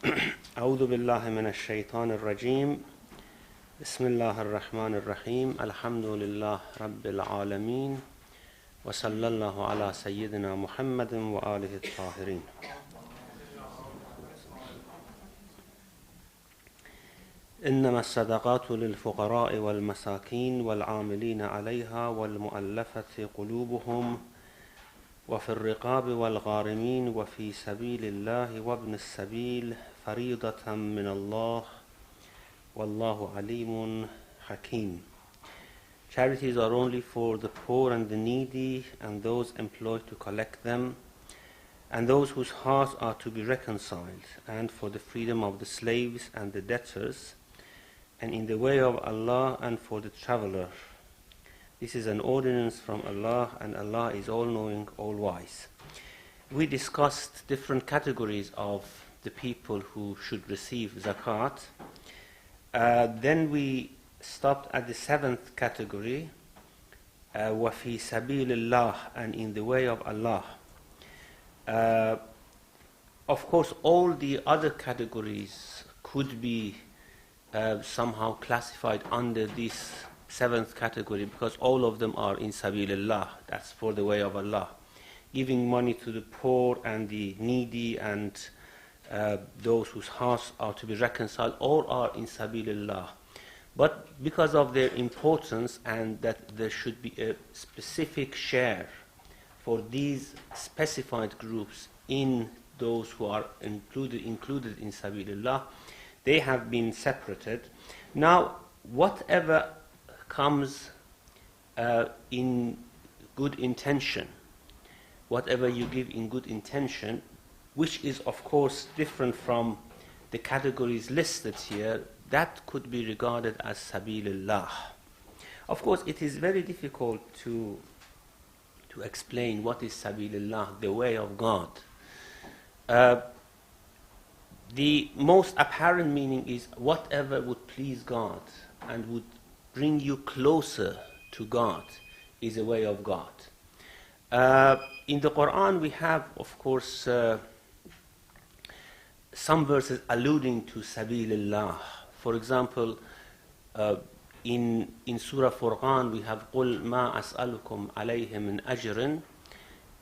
أعوذ بالله من الشيطان الرجيم بسم الله الرحمن الرحيم الحمد لله رب العالمين وصلى الله على سيدنا محمد وآله الطاهرين. إنما الصدقات للفقراء والمساكين والعاملين عليها والمؤلفة قلوبهم وفي الرقاب والغارمين وفي سبيل الله وابن السبيل فريضة من الله والله عليم حكيم. Charities are only for the poor and the needy and those employed to collect them and those whose hearts are to be reconciled, and for the freedom of the slaves and the debtors, and in the way of Allah, and for the traveler. This is an ordinance from Allah, and Allah is all-knowing, all-wise. We discussed different categories of the people who should receive zakat. Then we stopped at the seventh category, وَفِي سَبِيلِ اللَّهِ, and in the way of Allah. Of course, all the other categories could be somehow classified under this seventh category, because all of them are in sabilillah, that's for the way of Allah. Giving money to the poor and the needy and those whose hearts are to be reconciled, all are in sabilillah. But because of their importance and that there should be a specific share for these specified groups in those who are included in sabilillah, they have been separated. Now, whatever comes in good intention, whatever you give in good intention, which is of course different from the categories listed here, that could be regarded as sabilillah. Of course, it is very difficult to explain what is sabilillah, the way of God. The most apparent meaning is whatever would please God and would bring you closer to God is a way of God. In the Quran we have, of course, some verses alluding to sabilillah. For example, in Surah Furqan we have قُلْ مَا أَسْأَلُكُمْ عَلَيْهِ مِنْ أَجْرٍ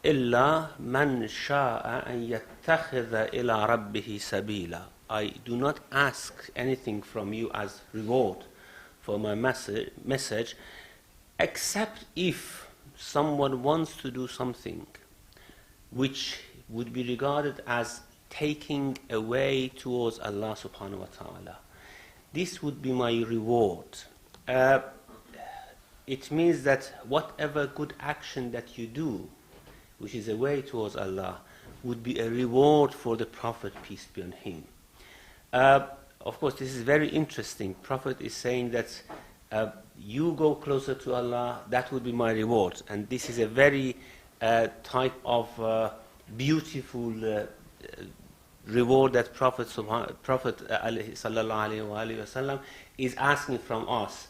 إِلَّا مَنْ شَاءَ أَنْ يَتَّخِذَ إِلَىٰ رَبِّهِ سَبِيلًا. I do not ask anything from you as reward for my message, except if someone wants to do something which would be regarded as taking a way towards Allah subhanahu wa ta'ala. This would be my reward. It means that whatever good action that you do, which is a way towards Allah, would be a reward for the Prophet, peace be on him. Of course, this is very interesting. Prophet is saying that you go closer to Allah, that would be my reward. And this is a very type of beautiful reward that Prophet sallallahu alaihi wasallam is asking from us.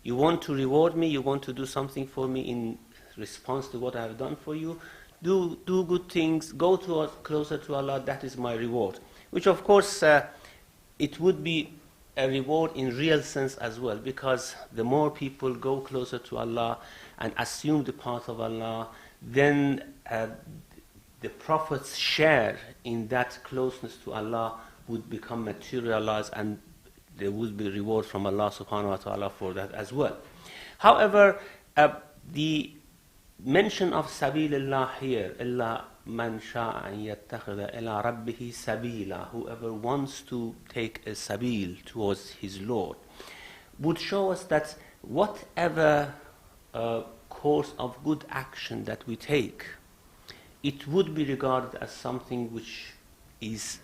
You want to reward me, you want to do something for me in response to what I have done for you, do good things, go closer to Allah, that is my reward. Which of course it would be a reward in real sense as well, because the more people go closer to Allah and assume the path of Allah, then the Prophet's share in that closeness to Allah would become materialized, and there would be reward from Allah subhanahu wa ta'ala for that as well. However, the mention of sabilillah here, إِلَّا مَنْ شَاءَ أَنْ يَتَّخِذَ إِلَىٰ رَبِّهِ سَبِيلًا, whoever wants to take a sabil towards his Lord, would show us that whatever course of good action that we take, it would be regarded as something which is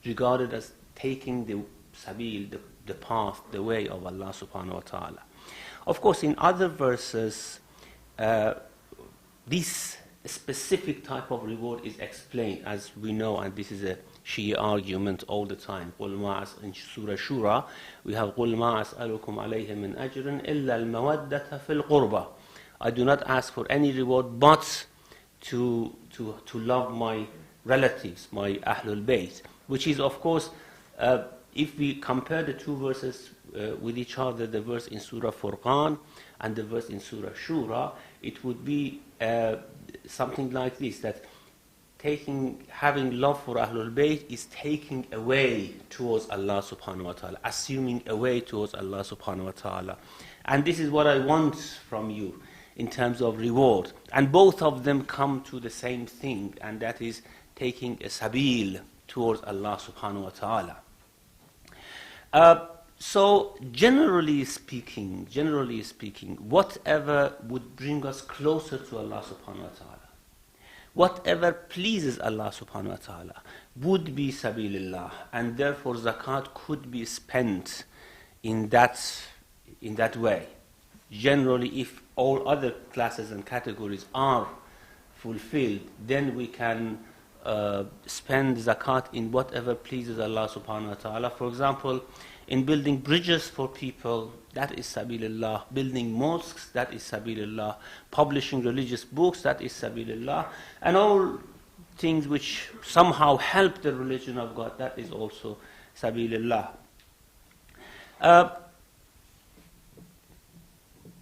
regarded as taking the sabil, the path, the way of Allah subhanahu wa ta'ala. Of course, in other verses, this specific type of reward is explained, as we know, and this is a Shia argument all the time. In Surah Shura, we have قُلْ مَا أَسْأَلُكُمْ عَلَيْهِ مِنْ أَجْرٍ إِلَّا الْمَوَدَّةَ فِي الْقُرْبَةِ. I do not ask for any reward but to love my relatives, my Ahlul Bayt. which is, of course, if we compare the two verses with each other, the verse in Surah Furqan and the verse in Surah Shura, it would be something like this, that having love for Ahlul Bayt is taking away towards Allah subhanahu wa ta'ala, assuming away towards Allah subhanahu wa ta'ala. And this is what I want from you in terms of reward. And both of them come to the same thing, and that is taking a sabil towards Allah subhanahu wa ta'ala. So generally speaking, whatever would bring us closer to Allah subhanahu wa ta'ala, whatever pleases Allah subhanahu wa ta'ala would be sabilillah, and therefore zakat could be spent in that way. Generally, if all other classes and categories are fulfilled, then we can spend zakat in whatever pleases Allah subhanahu wa ta'ala. For example, in building bridges for people, that is sabilillah. Building mosques, that is sabilillah. Publishing religious books, that is sabilillah. And all things which somehow help the religion of God, that is also sabilillah.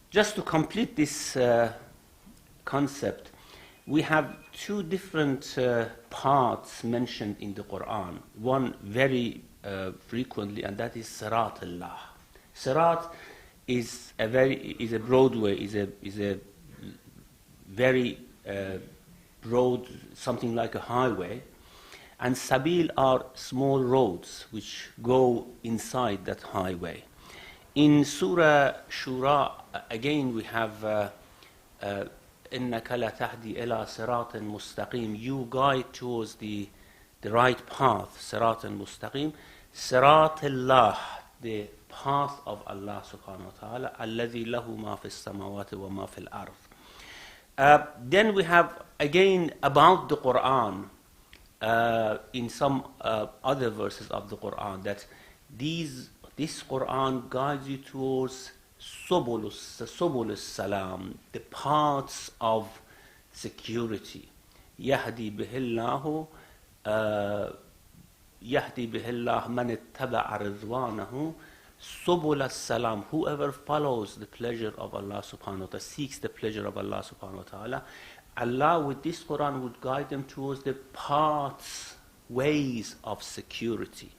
Just to complete this concept, we have two different parts mentioned in the Quran. One very frequently, and that is Sirat Allah. Sirat is a broad way, is a very broad, something like a highway, and Sabil are small roads which go inside that highway. In Surah Shura, again we have إِنَّكَ لَتَهْدِي إِلَى صِرَاطٍ مُسْتَقِيمٍ. You guide towards the right path, صِرَاطٍ مُسْتَقِيمٍ. صِرَاطِ اللَّهِ, the path of Allah subhanahu wa ta'ala, الَّذِي لَهُ مَا فِي السَّمَاوَاتِ وَمَا فِي الْأَرْضِ. Then we have again about the Quran, in some other verses of the Quran, that this Quran guides you towards subul salam, the paths of security. يهدي به الله من اتبع رضوانه subul salam. Whoever follows the pleasure of Allah subhanahu wa ta'ala, seeks the pleasure of Allah subhanahu wa ta'ala, Allah with this Quran would guide them towards the paths, ways of security.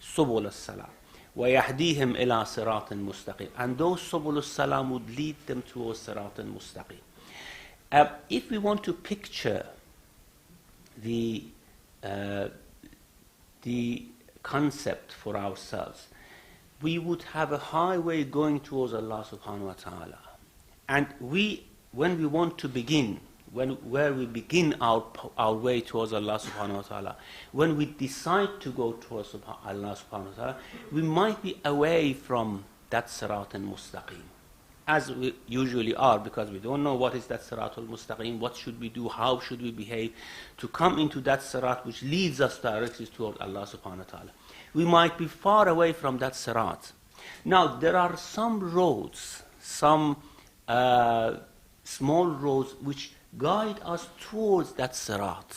Subul salam. وَيَهْدِيهِمْ إِلَىٰ صِرَاطٍ مُسْتَقِيمٍ. And those subul salam would lead them towards صِرَاطٍ مُسْتَقِيمٍ. If we want to picture the concept for ourselves, we would have a highway going towards Allah subhanahu wa ta'ala. And when we want to begin, where we begin our way towards Allah subhanahu wa ta'ala, when we decide to go towards Allah subhanahu wa ta'ala, we might be away from that Sirat al-Mustaqim, as we usually are, because we don't know what is that Sirat al-Mustaqim, what should we do, how should we behave to come into that Sirat which leads us directly toward Allah subhanahu wa ta'ala. We might be far away from that Sirat. Now, there are some roads, some small roads which guide us towards that Sirat,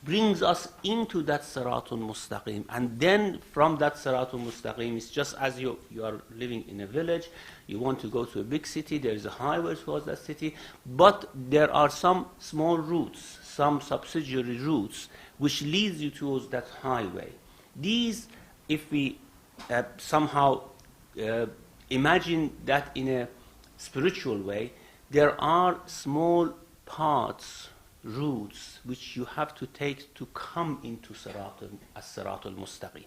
brings us into that Siratul Mustaqim, and then from that Siratul Mustaqim, it's just as you are living in a village, you want to go to a big city, there is a highway towards that city, but there are some small routes, some subsidiary routes, which leads you towards that highway. These, if we somehow imagine that in a spiritual way, there are small paths, routes, which you have to take to come into as-Sirat al-Mustaqim,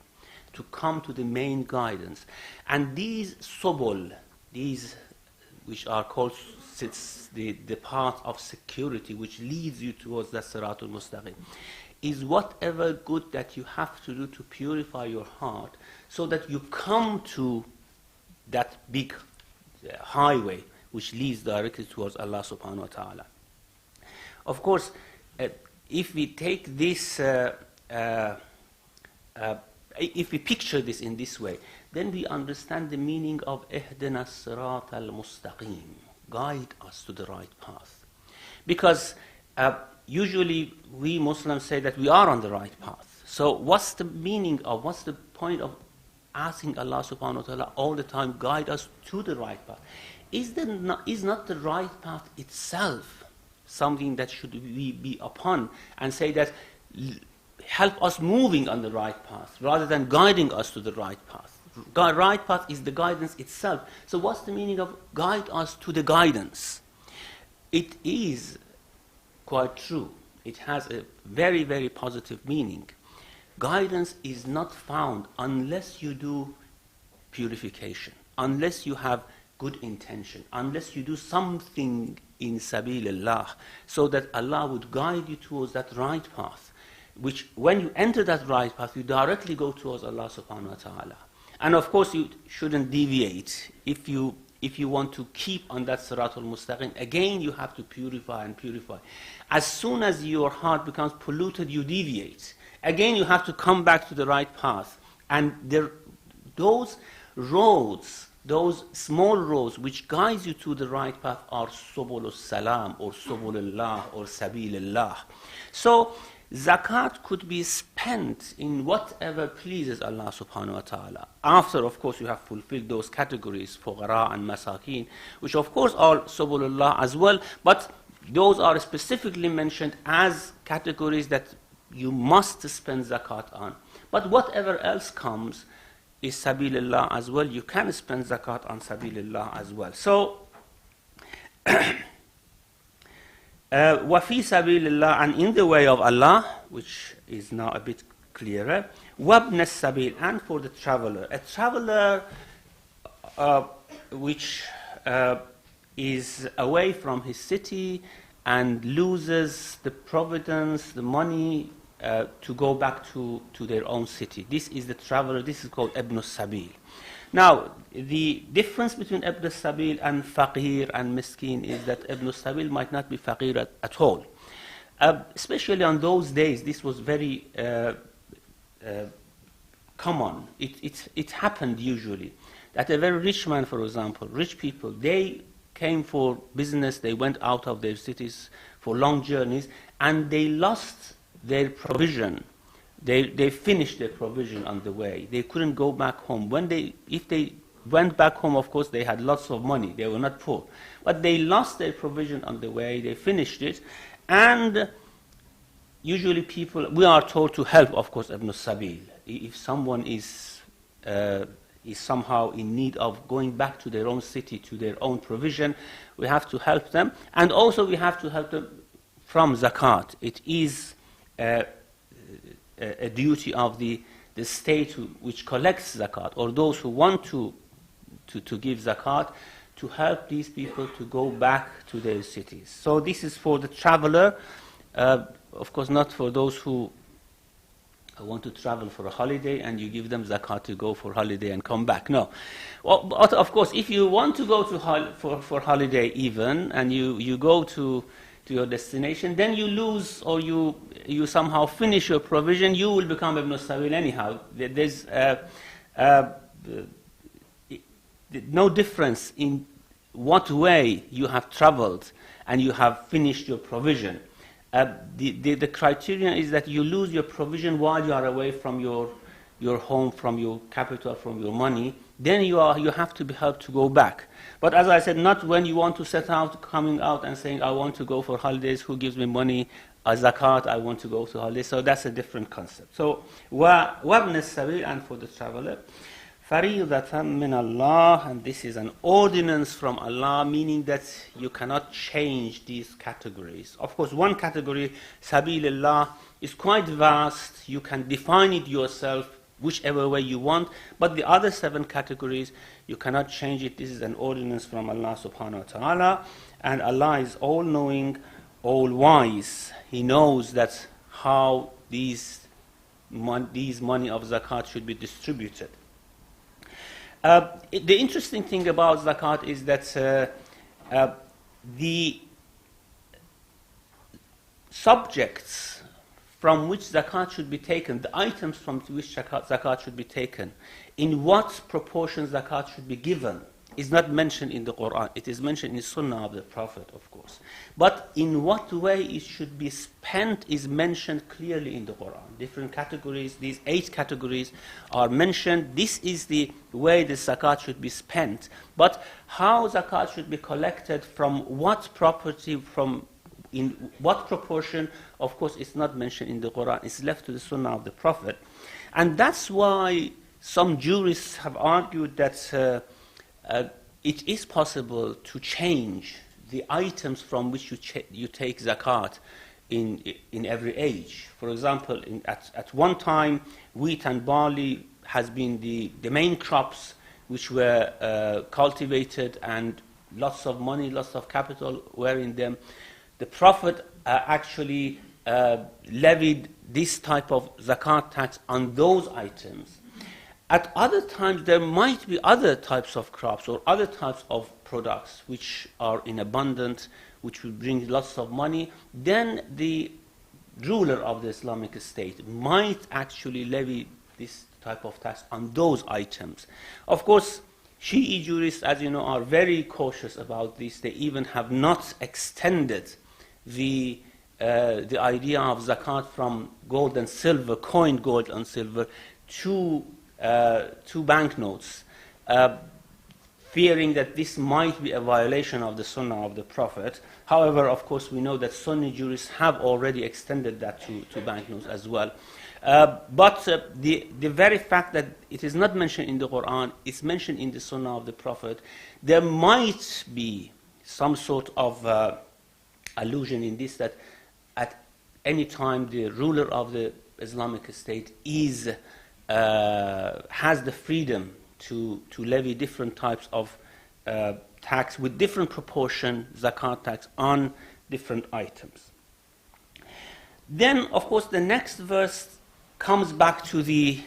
to come to the main guidance. And these subul, these which are called the path of security, which leads you towards that Sirat al-Mustaqim, is whatever good that you have to do to purify your heart, so that you come to that big highway which leads directly towards Allah subhanahu wa ta'ala. Of course, if we take this, if we picture this in this way, then we understand the meaning of اهدنا الصراط المستقيم, guide us to the right path. Because usually we Muslims say that we are on the right path. So what's the meaning of, what's the point of asking Allah subhanahu wa ta'ala all the time, guide us to the right path? Is not the right path itself something that should we be upon and say that help us moving on the right path rather than guiding us to the right path? Right path is the guidance itself. So what's the meaning of guide us to the guidance? It is quite true. It has a very, very positive meaning. Guidance is not found unless you do purification, unless you have good intention, unless you do something in sabilillah, so that Allah would guide you towards that right path, which when you enter that right path, you directly go towards Allah subhanahu wa ta'ala. And of course, you shouldn't deviate. If you want to keep on that Siratul Mustaqim, again you have to purify and purify. As soon as your heart becomes polluted, you deviate. Again, you have to come back to the right path. And those roads, those small roads which guide you to the right path are Subulus Salam or Subulullah or Sabilillah. So, zakat could be spent in whatever pleases Allah subhanahu wa ta'ala. After, of course, you have fulfilled those categories, fuqara and masakin, which of course are Subulullah as well, but those are specifically mentioned as categories that you must spend zakat on. But whatever else comes is Sabilillah as well. You can spend zakat on Sabilillah as well. So, وَفِي سَبِيلِ اللَّهِ, and in the way of Allah, which is now a bit clearer, وَابْنَ السَّبِيلِ, and for the traveler. A traveler which is away from his city and loses the providence, the money to go back to their own city. This is the traveler, this is called Ibn Sabil. Now, the difference between Ibn Sabil and Faqir and Miskin is that Ibn Sabil might not be Faqir at all. Especially on those days, this was very common. It happened usually. That a very rich man, for example, rich people, they came for business, they went out of their cities for long journeys, and they lost their provision. They finished their provision on the way. They couldn't go back home. If they went back home, of course, they had lots of money. They were not poor. But they lost their provision on the way. They finished it. And usually people, we are told to help, of course, Ibn Sabil. If someone is somehow in need of going back to their own city, to their own provision, we have to help them. And also we have to help them from zakat. It is a duty of the state which collects zakat, or those who want to give zakat, to help these people to go back to their cities. So this is for the traveler, of course not for those who want to travel for a holiday and you give them zakat to go for holiday and come back. No. Well, but of course, if you want to go to for holiday even, and you go to your destination, then you lose, or you somehow finish your provision, you will become Ibn Sabil anyhow. There's no difference in what way you have traveled and you have finished your provision. The criterion is that you lose your provision while you are away from your home, from your capital, from your money. Then you have to be helped to go back. But as I said, not when you want to set out, coming out and saying, I want to go for holidays, who gives me money, zakat, I want to go to holidays. So that's a different concept. So, وَابْنَ السَّبِيلِ, and for the traveler, فَرِيضَةً مِّنَ اللَّهِ, and this is an ordinance from Allah, meaning that you cannot change these categories. Of course, one category, Sabilillah, is quite vast. You can define it yourself whichever way you want, but the other 7 categories, you cannot change it. This is an ordinance from Allah subhanahu wa ta'ala, and Allah is all-knowing, all-wise. He knows that how these money of zakat should be distributed. The interesting thing about zakat is that the subjects from which zakat should be taken, the items from which zakat should be taken, in what proportion zakat should be given, is not mentioned in the Quran. It is mentioned in the Sunnah of the Prophet, of course. But in what way it should be spent is mentioned clearly in the Quran. Different categories, these 8 categories are mentioned. This is the way the zakat should be spent. But how zakat should be collected, from what property, in what proportion, of course, it's not mentioned in the Quran. It's left to the Sunnah of the Prophet. And that's why some jurists have argued that it is possible to change the items from which you take zakat in every age. For example, at one time, wheat and barley has been the main crops which were cultivated, and lots of money, lots of capital were in them. The Prophet actually levied this type of zakat tax on those items. At other times, there might be other types of crops or other types of products which are in abundance, which will bring lots of money. Then the ruler of the Islamic State might actually levy this type of tax on those items. Of course, Shi'i jurists, as you know, are very cautious about this. They even have not extended the idea of zakat from gold and silver, coined gold and silver, to banknotes, fearing that this might be a violation of the Sunnah of the Prophet. However, of course, we know that Sunni jurists have already extended that to banknotes as well. But the very fact that it is not mentioned in the Quran, it's mentioned in the Sunnah of the Prophet, there might be some sort of allusion in this, that at any time the ruler of the Islamic State has the freedom to levy different types of tax with different proportion, zakat tax, on different items. Then, of course, the next verse comes back to the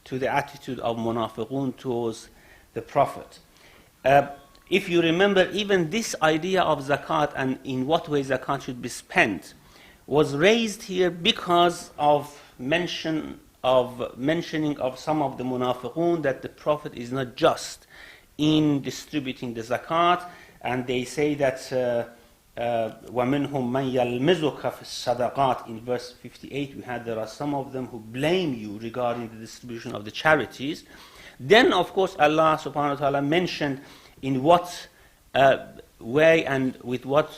attitude of munafiqun towards the Prophet. If you remember, even this idea of zakat and in what way zakat should be spent was raised here because of mentioning of some of the munafiqun that the Prophet is not just in distributing the zakat, and they say that وَمِنْهُمْ مَنْ يَلْمِزُكَ فِي الصَّدَقَاتِ. In verse 58 we had there are some of them who blame you regarding the distribution of the charities. Then, of course, Allah subhanahu wa ta'ala mentioned in what way and with what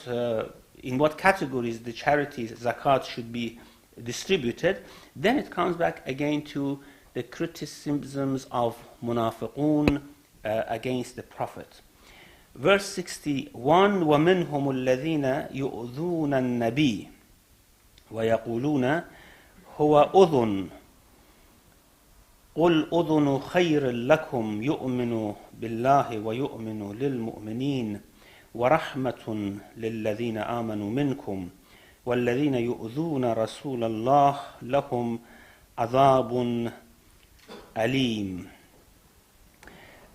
in what categories the charities, zakat, should be distributed. Then it comes back again to the criticisms of munafiqun against the Prophet. Verse 61, وَمِنْهُمُ الَّذِينَ يُؤْذُونَ النَّبِيَّ وَيَقُولُونَ هُوَ أُذُنٌ قُلْ أُذُنُ خَيْرٍ لَكُمْ يُؤْمِنُ بِاللَّهِ وَيُؤْمِنُ لِلْمُؤْمِنِينَ وَرَحْمَةٌ لِلَّذِينَ آمَنُوا مِنْكُمْ وَالَّذِينَ يُؤْذُونَ رَسُولَ اللَّهِ لَهُمْ عَذَابٌ أَلِيمٌ.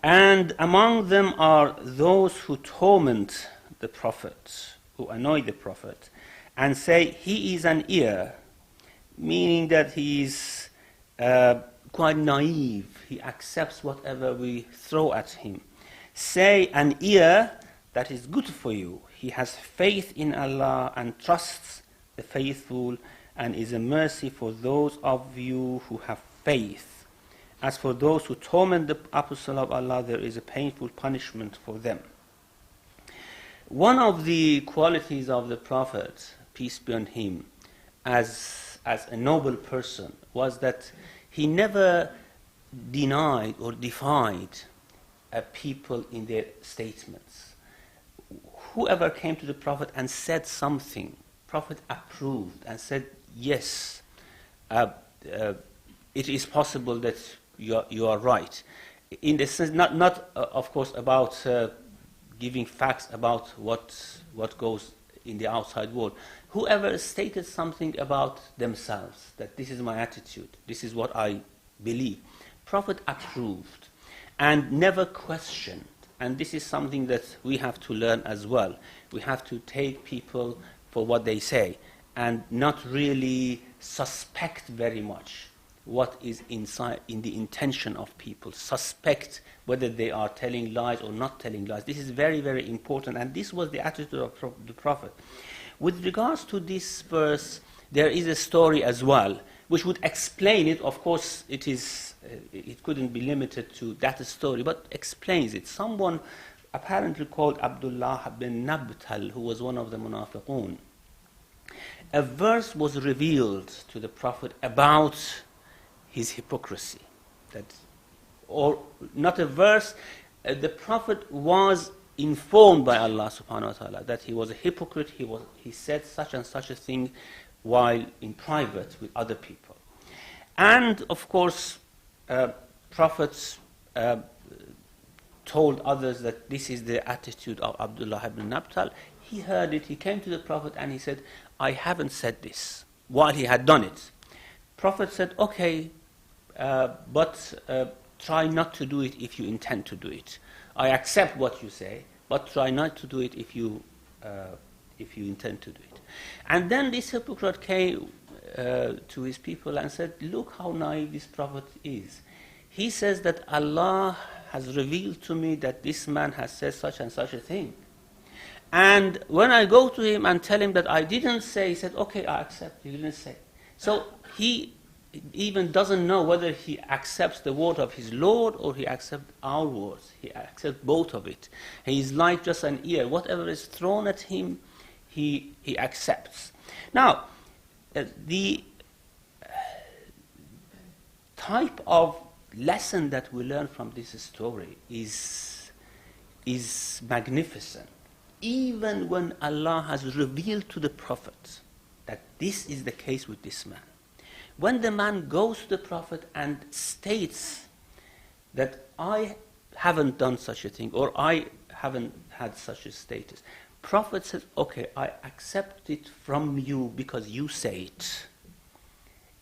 And among them are those who torment the Prophet, who annoy the Prophet, and say, he is an ear, meaning that he is quite naive. He accepts whatever we throw at him. Say, an ear that is good for you. He has faith in Allah and trusts the faithful, and is a mercy for those of you who have faith. As for those who torment the Apostle of Allah, there is a painful punishment for them. One of the qualities of the Prophet, peace be on him, as a noble person, was that he never denied or defied people in their statements. Whoever came to the Prophet and said something, Prophet approved and said, yes, it is possible that you are right. In the sense, not of course, about giving facts about what goes in the outside world. Whoever stated something about themselves, that this is my attitude, this is what I believe, Prophet approved and never questioned. And this is something that we have to learn as well. We have to take people for what they say and not really suspect very much what is inside in the intention of people, suspect whether they are telling lies or not telling lies. This is very, very important, and this was the attitude of the Prophet. With regards to this verse, there is a story as well, which would explain it. Of course, it couldn't be limited to that story, but explains it. Someone apparently called Abdullah bin Nabtal, who was one of the munafiqun, a verse was revealed to the Prophet about his hypocrisy. Or not a verse, the Prophet was informed by Allah subhanahu wa ta'ala that he was a hypocrite. He said such and such a thing while in private with other people. And of course, prophets told others that this is the attitude of Abdullah ibn Nabtal. He heard it, he came to the Prophet and he said, I haven't said this, while he had done it. Prophet said, okay, but try not to do it if you intend to do it. I accept what you say, but try not to do it if you intend to do it. And then this hypocrite came to his people and said, look how naive this Prophet is. He says that Allah has revealed to me that this man has said such and such a thing. And when I go to him and tell him that I didn't say, he said, okay, I accept, you didn't say. So he even doesn't know whether he accepts the word of his Lord or he accepts our words. He accepts both of it. He is like just an ear. Whatever is thrown at him, he accepts. Now, the type of lesson that we learn from this story is magnificent. Even when Allah has revealed to the Prophet that this is the case with this man, when the man goes to the Prophet and states that I haven't done such a thing or I haven't had such a status, Prophet says, okay, I accept it from you because you say it.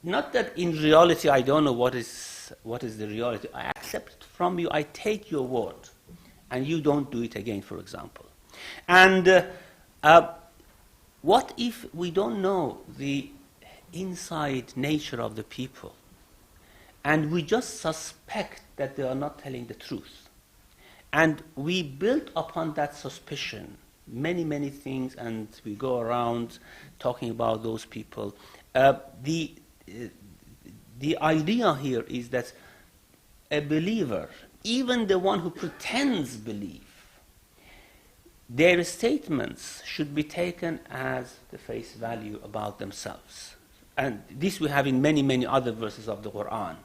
Not that in reality I don't know what is the reality. I accept it from you, I take your word, and you don't do it again, for example. And what if we don't know the inside nature of the people, and we just suspect that they are not telling the truth, and we build upon that suspicion many, many things, and we go around talking about those people. The idea here is that a believer, even the one who pretends belief, their statements should be taken as the face value about themselves. And this we have in many, many other verses of the Quran.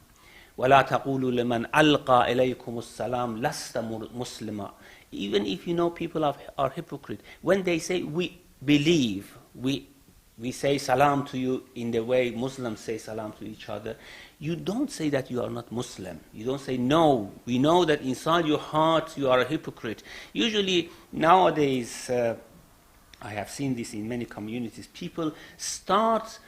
وَلَا تَقُولُوا لَمَنْ أَلْقَى إِلَيْكُمُ السَّلَامِ لَسْتَ مُسْلِمًا. Even if you know people are hypocrite, when they say we believe, we say salam to you in the way Muslims say salam to each other, you don't say that you are not Muslim. You don't say, no, we know that inside your heart you are a hypocrite. Usually nowadays, I have seen this in many communities, people start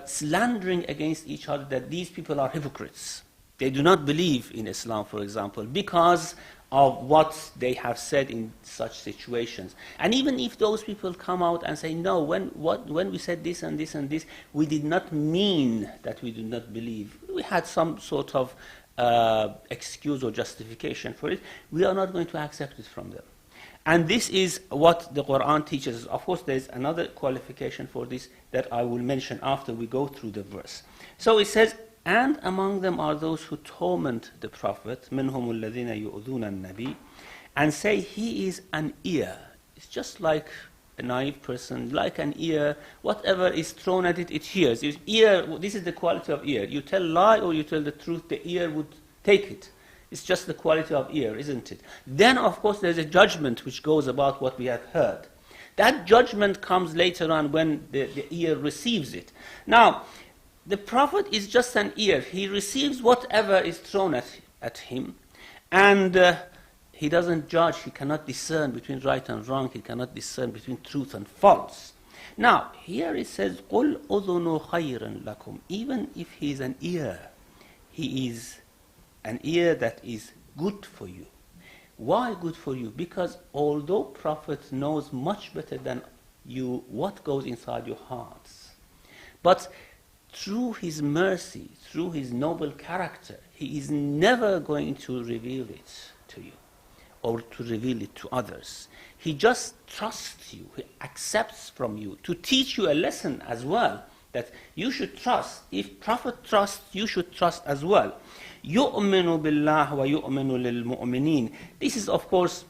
slandering against each other that these people are hypocrites. They do not believe in Islam, for example, because of what they have said in such situations. And even if those people come out and say, no, when we said this and this and this, we did not mean that we do not believe. We had some sort of excuse or justification for it. We are not going to accept it from them. And this is what the Quran teaches us. Of course, there is another qualification for this that I will mention after we go through the verse. So it says, and among them are those who torment the Prophet, مِنْهُمُ الَّذِينَ يُؤْذُونَ النَّبِيِّ, and say he is an ear. It's just like a naive person, like an ear. Whatever is thrown at it, it hears. Ear, this is the quality of ear. You tell lie or you tell the truth, the ear would take it. It's just the quality of ear, isn't it? Then, of course, there's a judgment which goes about what we have heard. That judgment comes later on when the ear receives it. Now, the Prophet is just an ear. He receives whatever is thrown at him, and he doesn't judge. He cannot discern between right and wrong. He cannot discern between truth and false. Now, here it says, قُلْ أُذُنُ خَيْرًا لَكُمْ. Even if he is an ear, he is an ear that is good for you. Why good for you? Because although Prophet knows much better than you what goes inside your hearts, but through his mercy, through his noble character, he is never going to reveal it to you or to reveal it to others. He just trusts you, he accepts from you to teach you a lesson as well, that you should trust. If Prophet trusts, you should trust as well. يُؤْمِنُ بِاللَّهِ وَيُؤْمِنُ لِلْمُؤْمِنِينَ. This is, of course,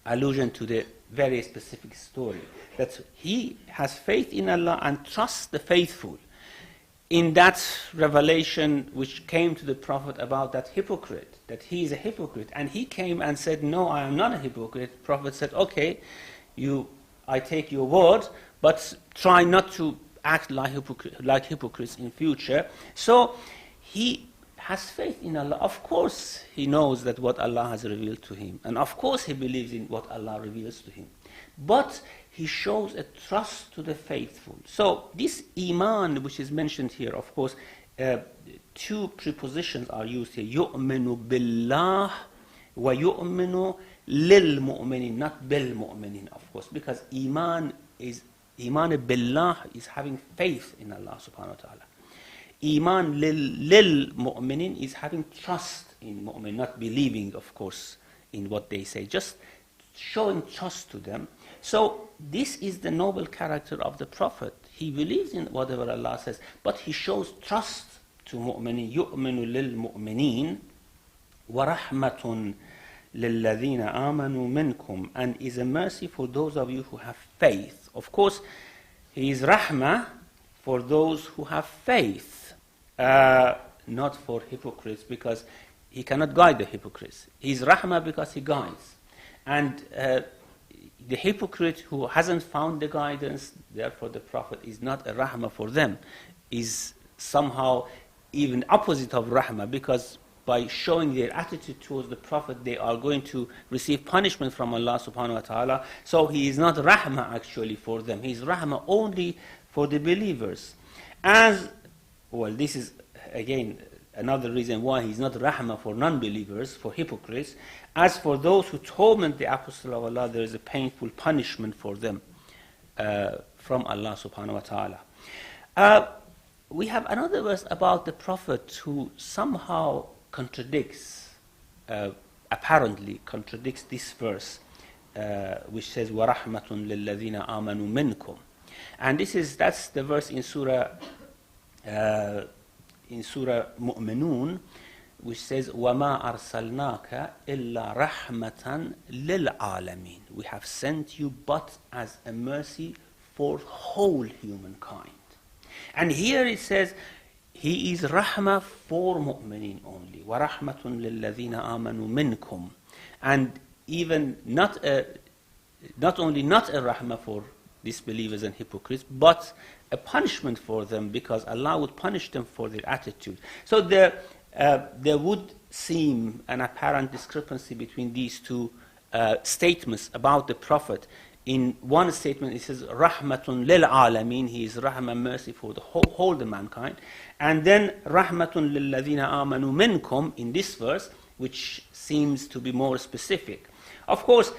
allusion to the very specific story, that he has faith in Allah and trusts the faithful. In that revelation which came to the Prophet about that hypocrite, that he is a hypocrite, and he came and said, no, I am not a hypocrite. Prophet said, okay, I take your word, but try not to act like hypocrites in future. So he has faith in Allah. Of course he knows that what Allah has revealed to him, and of course he believes in what Allah reveals to him. But he shows a trust to the faithful. So this iman which is mentioned here, of course, two prepositions are used here. يُؤْمِنُ بِاللَّهِ وَيُؤْمِنُ لِلْمُؤْمِنِينَ, not بِالْمُؤْمِنِينَ, of course, because iman billah is having faith in Allah subhanahu wa ta'ala. Iman lil-mu'minin is having trust in mu'min, not believing, of course, in what they say, just showing trust to them. So this is the noble character of the Prophet. He believes in whatever Allah says, but he shows trust to mu'minin. يُؤْمِنُ لِلْمُؤْمِنِينَ وَرَحْمَةٌ لِلَّذِينَ آمَنُوا مِنْكُمْ, and is a mercy for those of you who have faith. Of course, he is rahmah for those who have faith, not for hypocrites, because he cannot guide the hypocrites. He is rahmah because he guides. And the hypocrite who hasn't found the guidance, therefore the Prophet is not a rahmah for them, is somehow even opposite of rahmah, because by showing their attitude towards the Prophet, they are going to receive punishment from Allah subhanahu wa ta'ala. So he is not rahmah actually for them. He is rahmah only for the believers. As well, this is again another reason why he is not rahmah for non-believers, for hypocrites. As for those who torment the Apostle of Allah, there is a painful punishment for them from Allah subhanahu wa ta'ala. We have another verse about the Prophet who somehow apparently contradicts this verse, which says, وَرَحْمَةٌ لِلَّذِينَ آمَنُوا مِنْكُمْ. And that's the verse in Surah Mu'minun, which says, وَمَا أَرْسَلْنَاكَ إِلَّا رَحْمَةً لِلْعَالَمِينَ. We have sent you but as a mercy for whole humankind. And here it says, he is rahmah for mu'minin only. وَرَحْمَةٌ لِلَّذِينَ آمَنُوا مِنْكُمْ. And even not only not a rahmah for disbelievers and hypocrites, but a punishment for them, because Allah would punish them for their attitude. So there would seem an apparent discrepancy between these two statements about the Prophet. In one statement it says rahmatun lil alamin, he is rahmah, mercy for the whole of mankind, and then rahmatun lil ladina amanu minkum in this verse, which seems to be more specific. Of course,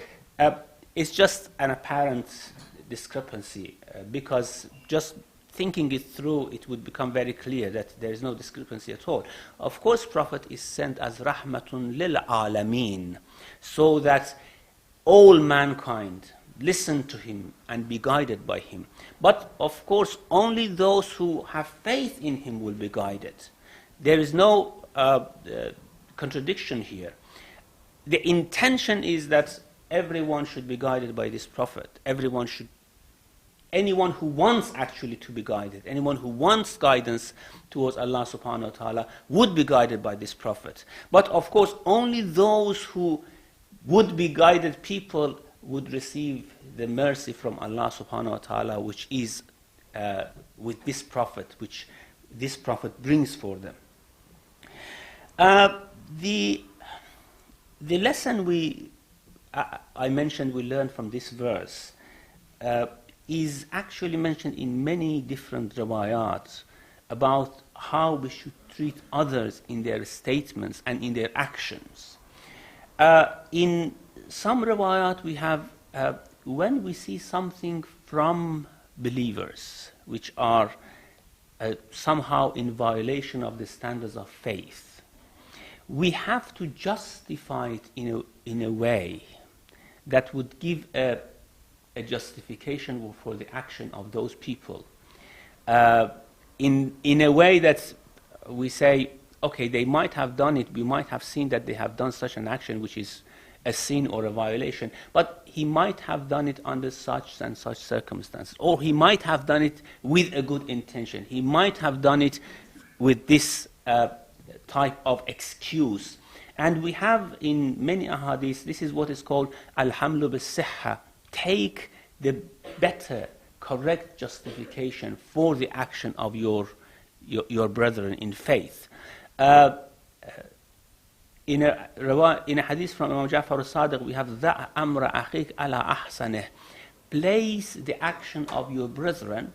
it's just an apparent discrepancy, because just thinking it through, it would become very clear that there is no discrepancy at all. Of course, Prophet is sent as rahmatun lil alamin, so that all mankind listen to him and be guided by him. But of course, only those who have faith in him will be guided. There is no contradiction here. The intention is that everyone should be guided by this Prophet. Anyone who wants actually to be guided, anyone who wants guidance towards Allah subhanahu wa ta'ala would be guided by this Prophet. But of course, only those who would be guided people would receive the mercy from Allah subhanahu wa ta'ala, which is with this Prophet, which this Prophet brings for them. The lesson I mentioned we learned from this verse is actually mentioned in many different riwayat about how we should treat others in their statements and in their actions. In some riwayat we have, when we see something from believers which are somehow in violation of the standards of faith, we have to justify it in a way that would give a justification for the action of those people, in a way that we say, okay, they might have done it, we might have seen that they have done such an action which is a sin or a violation, but he might have done it under such and such circumstances, or he might have done it with a good intention, he might have done it with this type of excuse. And we have in many ahadith, this is what is called al-hamlu bis-sihha, take the better, correct justification for the action of your brethren in faith. In a hadith from Imam Ja'far al-Sadiq, we have ذَا أَمْرَ أَخِيكَ عَلَى أَحْسَنِهِ, place the action of your brethren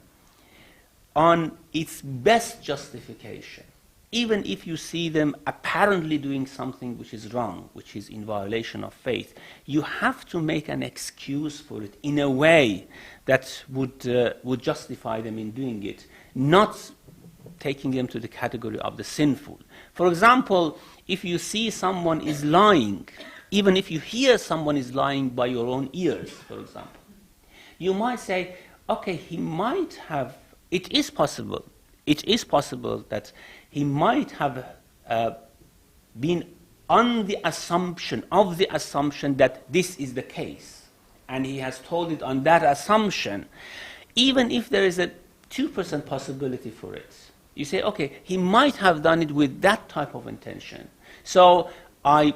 on its best justification. Even if you see them apparently doing something which is wrong, which is in violation of faith, you have to make an excuse for it in a way that would justify them in doing it, not taking them to the category of the sinful. For example, if you see someone is lying, even if you hear someone is lying by your own ears, for example, you might say, okay, he might have, it is possible that he might have been on the assumption that this is the case, and he has told it on that assumption, even if there is a 2% possibility for it. You say, okay, he might have done it with that type of intention. So I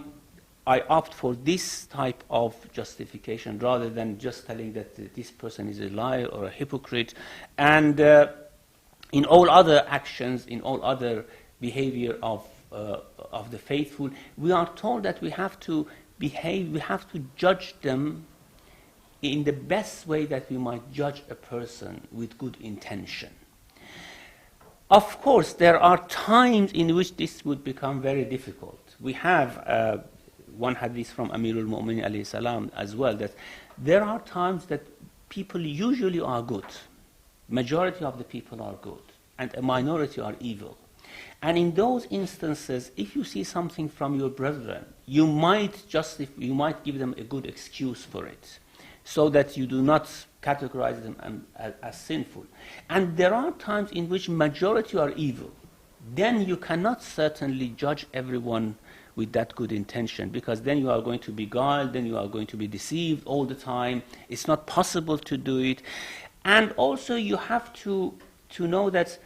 opt for this type of justification rather than just telling that this person is a liar or a hypocrite. And in all other actions, in all other behavior of the faithful, we are told that we have to behave, we have to judge them in the best way that we might judge a person with good intention. Of course, there are times in which this would become very difficult. We have one hadith from Amirul Mu'minin alayhi salam as well, that there are times that people usually are good. Majority of the people are good, and a minority are evil. And in those instances, if you see something from your brethren, you might give them a good excuse for it, so that you do not categorize them as sinful. And there are times in which majority are evil. Then you cannot certainly judge everyone with that good intention, because then you are going to be beguiled, then you are going to be deceived all the time. It's not possible to do it. And also you have to know that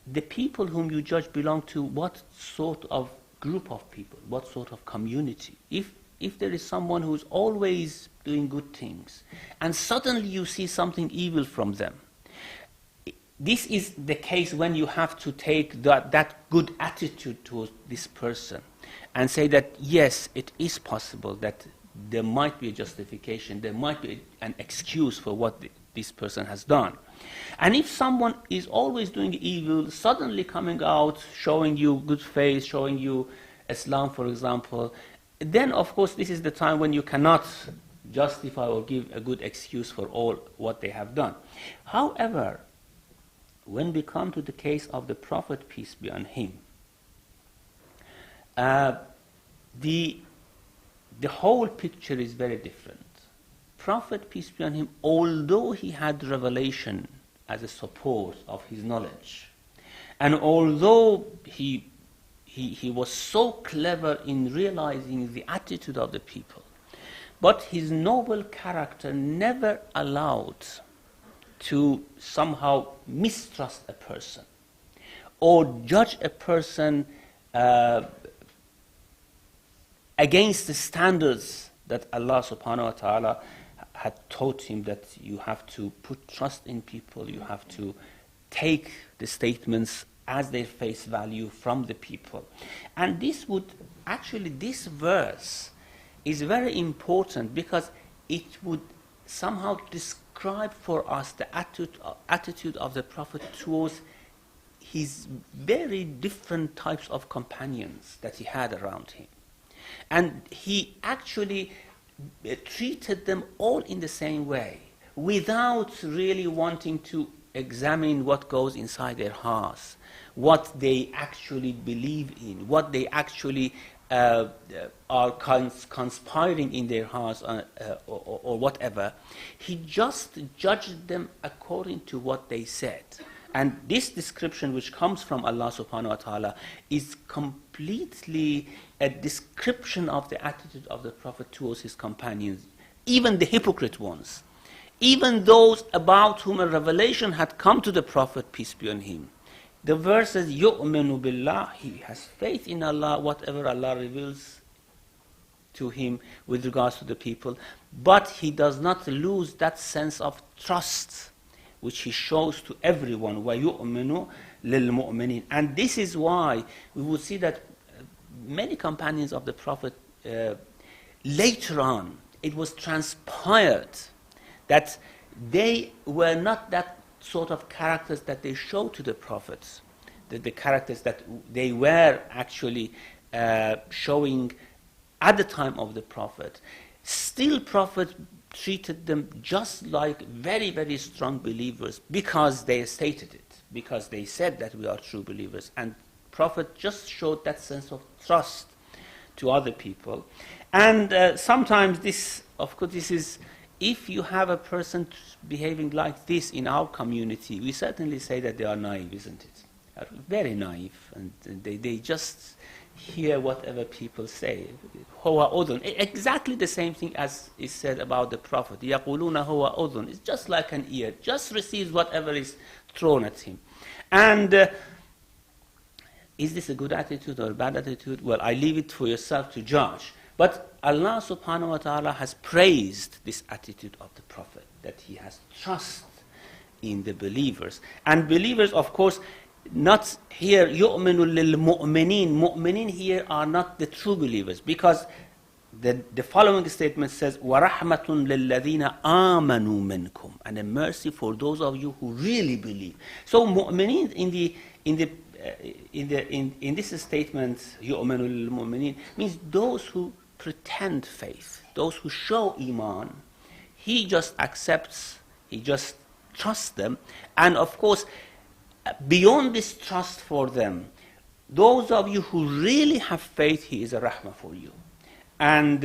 the people whom you judge belong to what sort of group of people, what sort of community. If there is someone who is always doing good things, and suddenly you see something evil from them, this is the case when you have to take that good attitude towards this person and say that, yes, it is possible that there might be a justification, there might be an excuse for what this person has done. And if someone is always doing evil, suddenly coming out, showing you good faith, showing you Islam, for example, then of course this is the time when you cannot justify or give a good excuse for all what they have done. However, when we come to the case of the Prophet, peace be on him, the whole picture is very different. Prophet, peace be on him, although he had revelation as a support of his knowledge, and although he was so clever in realizing the attitude of the people, but his noble character never allowed to somehow mistrust a person or judge a person against the standards that Allah subhanahu wa ta'ala had taught him, that you have to put trust in people, you have to take the statements as their face value from the people. And this verse is very important, because it would somehow describe for us the attitude of the Prophet towards his very different types of companions that he had around him. And he actually treated them all in the same way, without really wanting to examine what goes inside their hearts, what they actually believe in, what they actually are conspiring in their hearts or whatever. He just judged them according to what they said. And this description, which comes from Allah subhanahu wa ta'ala, is completely a description of the attitude of the Prophet towards his companions, even the hypocrite ones, even those about whom a revelation had come to the Prophet, peace be on him. The verse says, يُؤْمِنُ بِاللَّهِ, he has faith in Allah, whatever Allah reveals to him with regards to the people, but he does not lose that sense of trust which he shows to everyone. وَيُؤْمِنُ لِلْمُؤْمِنِينَ. And this is why we will see that many companions of the Prophet, later on, it was transpired that they were not that sort of characters that they showed to the prophets, the characters that they were actually showing at the time of the Prophet. Still, Prophet treated them just like very, very strong believers because they stated it, because they said that we are true believers. And Prophet just showed that sense of trust to other people. And sometimes this, of course, this is, if you have a person behaving like this in our community, we certainly say that they are naive, isn't it? Very naive, and they just hear whatever people say. Huwa udhun. Exactly the same thing as is said about the Prophet. Yaquluna huwa udhun. It's just like an ear, just receives whatever is thrown at him. And is this a good attitude or a bad attitude? Well, I leave it for yourself to judge. But Allah subhanahu wa ta'ala has praised this attitude of the Prophet, that he has trust in the believers. And believers, of course, not here, يُؤْمِنُ لِلْمُؤْمِنِينَ. Mu'minin here are not the true believers, because the following statement says, وَرَحْمَةٌ لِلَّذِينَ آمَنُوا مِنْكُمْ. And a mercy for those of you who really believe. So mu'minin in this statement, يُؤْمِنُ لِلْمُؤْمِنِينَ, means those who pretend faith, those who show iman. He just accepts, he just trusts them. And of course, beyond this trust for them, those of you who really have faith, he is a rahmah for you. And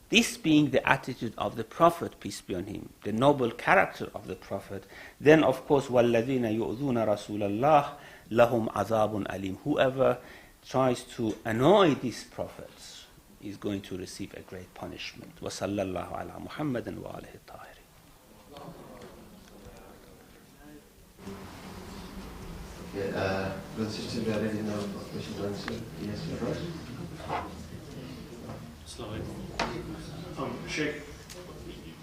this being the attitude of the Prophet, peace be on him, the noble character of the Prophet, then of course, وَالَّذِينَ يُؤْذُونَ رَسُولَ اللَّهِ لَهُمْ عَذَابٌ أَلِيمٌ. Whoever tries to annoy these prophets is going to receive a great punishment. وَصَلَّى اللَّهُ عَلَى مُحَمَّدٍ وَآلِهِ الطَّاهِرِينَ. Okay, Brother Sister, we are ready now for question and answer. Yes, you're right. Sheikh,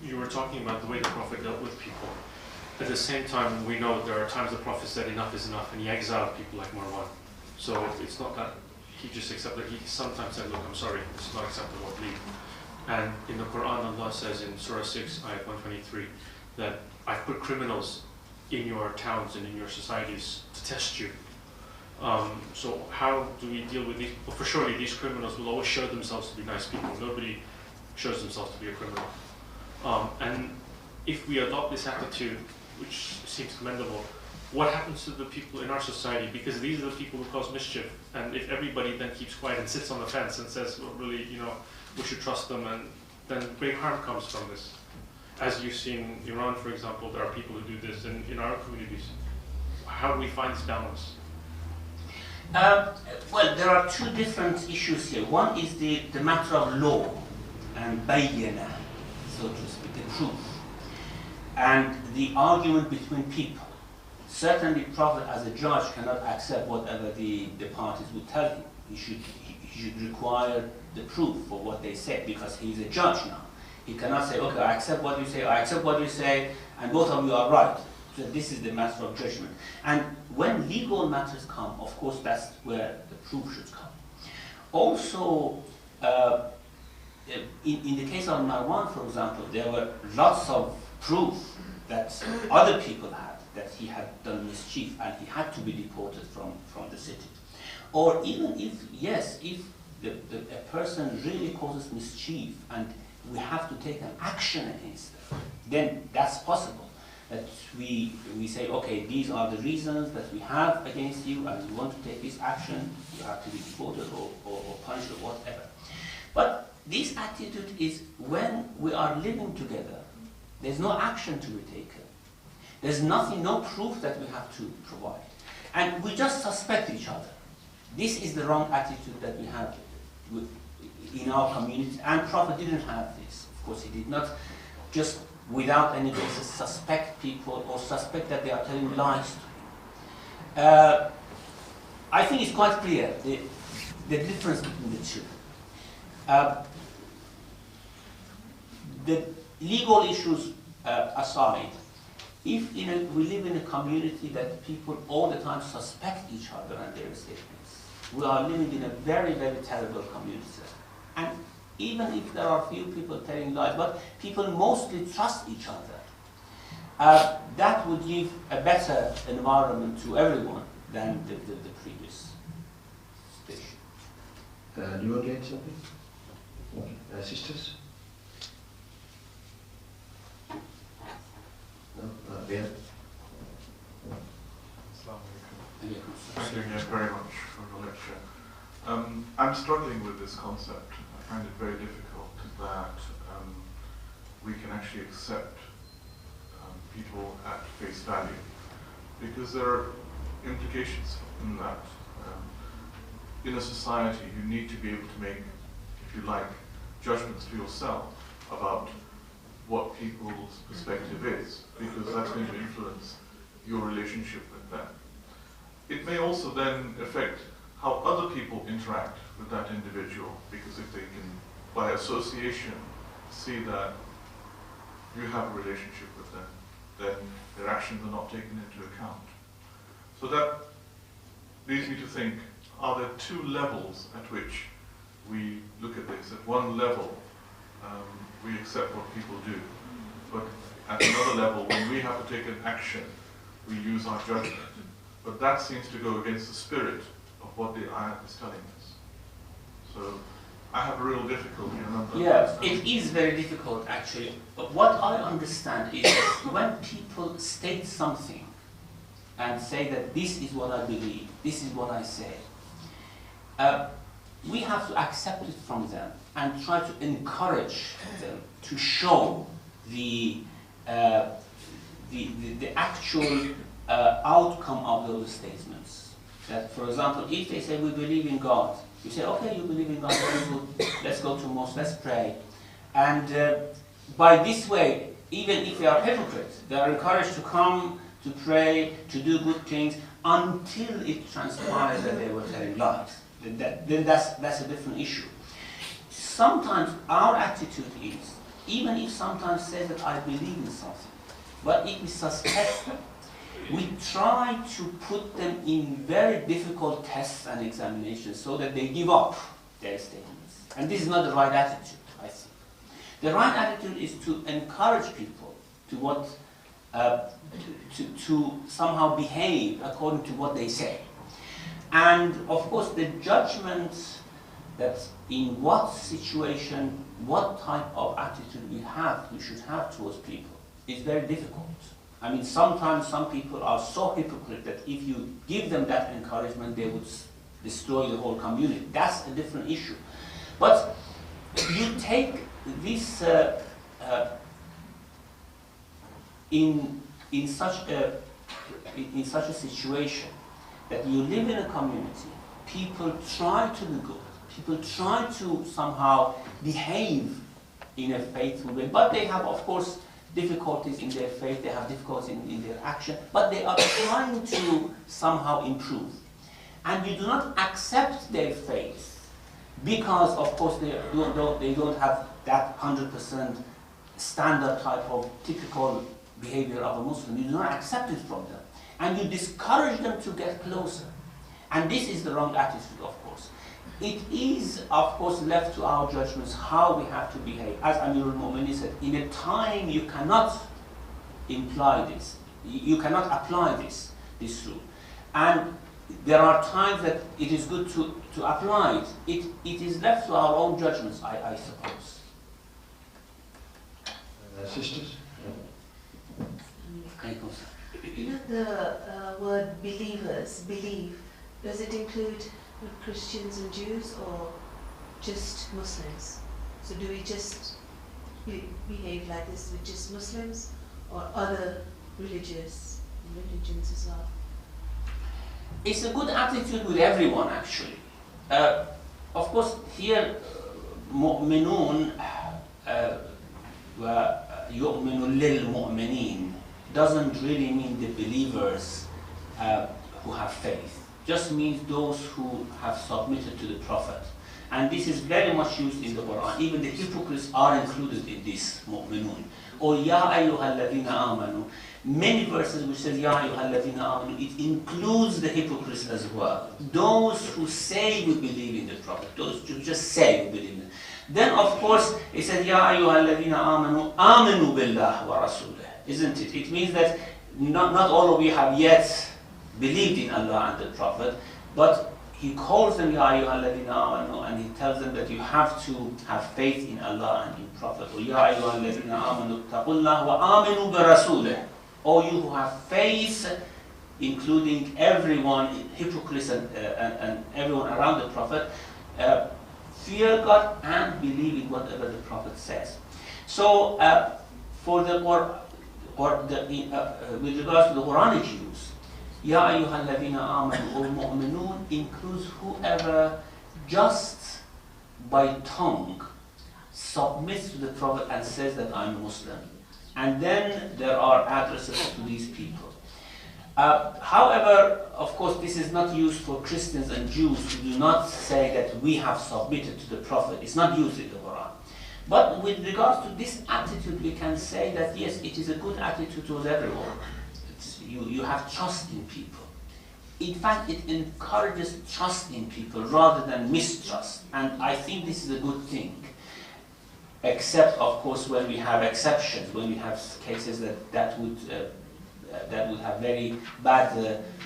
you were talking about the way the Prophet dealt with people. At the same time, we know there are times the Prophet said enough is enough, and he exiled people like Marwan. So it's not that he just accepted, he sometimes said, look, I'm sorry, this is not acceptable, leave. And in the Quran, Allah says in Surah 6, Ayat 123, that I've put criminals in your towns and in your societies to test you. So how do we deal with these? Well, for surely these criminals will always show themselves to be nice people. Nobody shows themselves to be a criminal. And if we adopt this attitude, which seems commendable, what happens to the people in our society? Because these are the people who cause mischief. And if everybody then keeps quiet and sits on the fence and says, well, really, we should trust them, and then great harm comes from this. As you see in Iran, for example, there are people who do this in our communities. How do we find this balance? Well, there are two different issues here. One is the matter of law and bayyana, so to speak, the truth, and the argument between people. Certainly, Prophet as a judge cannot accept whatever the parties would tell him. He should require the proof for what they say, because he is a judge now. He cannot say, okay, I accept what you say, I accept what you say, and both of you are right. So this is the matter of judgment. And when legal matters come, of course, that's where the proof should come. Also, in the case of Marwan, for example, there were lots of proof that other people had, that he had done mischief and he had to be deported from the city. Or even if a person really causes mischief and we have to take an action against them, then that's possible. that we say, okay, these are the reasons that we have against you, and we want to take this action, you have to be deported or punished or whatever. But this attitude is when we are living together, there's no action to be taken. There's nothing, no proof that we have to provide. And we just suspect each other. This is the wrong attitude that we have in our community, and Prophet didn't have this. Of course, he did not just without any basis suspect people or suspect that they are telling lies to him. I think it's quite clear the difference between the two. The legal issues aside, if we live in a community that people all the time suspect each other and their statements, we are living in a very, very terrible community. And even if there are few people telling lies, but people mostly trust each other, that would give a better environment to everyone than the previous station. Do you want to add something? Sisters? No? Ben? Thank you again very much for the lecture. I'm struggling with this concept. I find it very difficult that we can actually accept people at face value, because there are implications in that. In a society, you need to be able to make, if you like, judgments for yourself about what people's perspective is, because that's going to influence your relationship with them. It may also then affect how other people interact with that individual, because if they can, by association, see that you have a relationship with them, then their actions are not taken into account. So that leads me to think, are there two levels at which we look at this? At one level, we accept what people do, but at another level, when we have to take an action, we use our judgment. But that seems to go against the spirit of what the ayat is telling us. So I have a real difficulty in understanding. Yeah, it is very difficult actually. But what I understand is that when people state something and say that this is what I believe, this is what I say, we have to accept it from them and try to encourage them to show the actual outcome of those statements. That, for example, if they say we believe in God, you say, okay, you believe in God, very good, let's go to mosque, let's pray. And by this way, even if they are hypocrites, they are encouraged to come, to pray, to do good things, until it transpires that they were telling lies. Then that's a different issue. Sometimes our attitude is, even if sometimes says that I believe in something, but if we suspect them, we try to put them in very difficult tests and examinations so that they give up their statements. And this is not the right attitude, I think. The right attitude is to encourage people to to somehow behave according to what they say. And of course the judgment that in what situation, what type of attitude we should have towards people is very difficult. I mean, sometimes some people are so hypocrite that if you give them that encouragement, they would destroy the whole community. That's a different issue. But you take this in such a situation that you live in a community, people try to be good, people try to somehow behave in a faithful way, but they have, of course, difficulties in their faith, they have difficulties in their action, but they are trying to somehow improve. And you do not accept their faith because, of course, they don't have that 100% standard type of typical behavior of a Muslim. You do not accept it from them. And you discourage them to get closer. And this is the wrong attitude, of course. It is, of course, left to our judgments how we have to behave. As Amir al-Mu'minin said, in a time you cannot imply this. You cannot apply this rule. And there are times that it is good to apply it. It is left to our own judgments, I suppose. Sisters? You know the word believers, believe, does it include Christians and Jews or just Muslims? So do we just behave like this with just Muslims or other religions as well? It's a good attitude with everyone, actually. Of course, here, mu'minun wa yu'minu lil mu'minin doesn't really mean the believers who have faith. Just means those who have submitted to the Prophet. And this is very much used in the Quran. Even the hypocrites are included in this mu'minun. Or Ya ayyuhal ladhina amanu. Many verses which says Ya ayyuhal ladhina amanu, it includes the hypocrites as well. Those who say we believe in the Prophet. Those who just say we believe in it. Then of course it says Ya ayyuhal ladhina amanu, amanu billah wa rasulih. Isn't it? It means that not all of you have yet believed in Allah and the Prophet, but he calls them Ya ayyuhal ladhina amanu, and he tells them that you have to have faith in Allah and in Prophet. Or Ya ayyuhal ladhina amanu taqullah wa aminu bi rasulih. All you who have faith, including everyone, hypocrites and everyone around the Prophet, fear God and believe in whatever the Prophet says. So for the with regards to the Quranic use, Ya ayyuhal ladhina amanu or mu'minun includes whoever just by tongue submits to the Prophet and says that I'm Muslim. And then there are addresses to these people. However, of course, this is not used for Christians and Jews who do not say that we have submitted to the Prophet. It's not used in the Quran. But with regards to this attitude, we can say that yes, it is a good attitude towards everyone. You have trust in people. In fact, it encourages trust in people rather than mistrust. And I think this is a good thing. Except, of course, when we have exceptions, when we have cases that would have very bad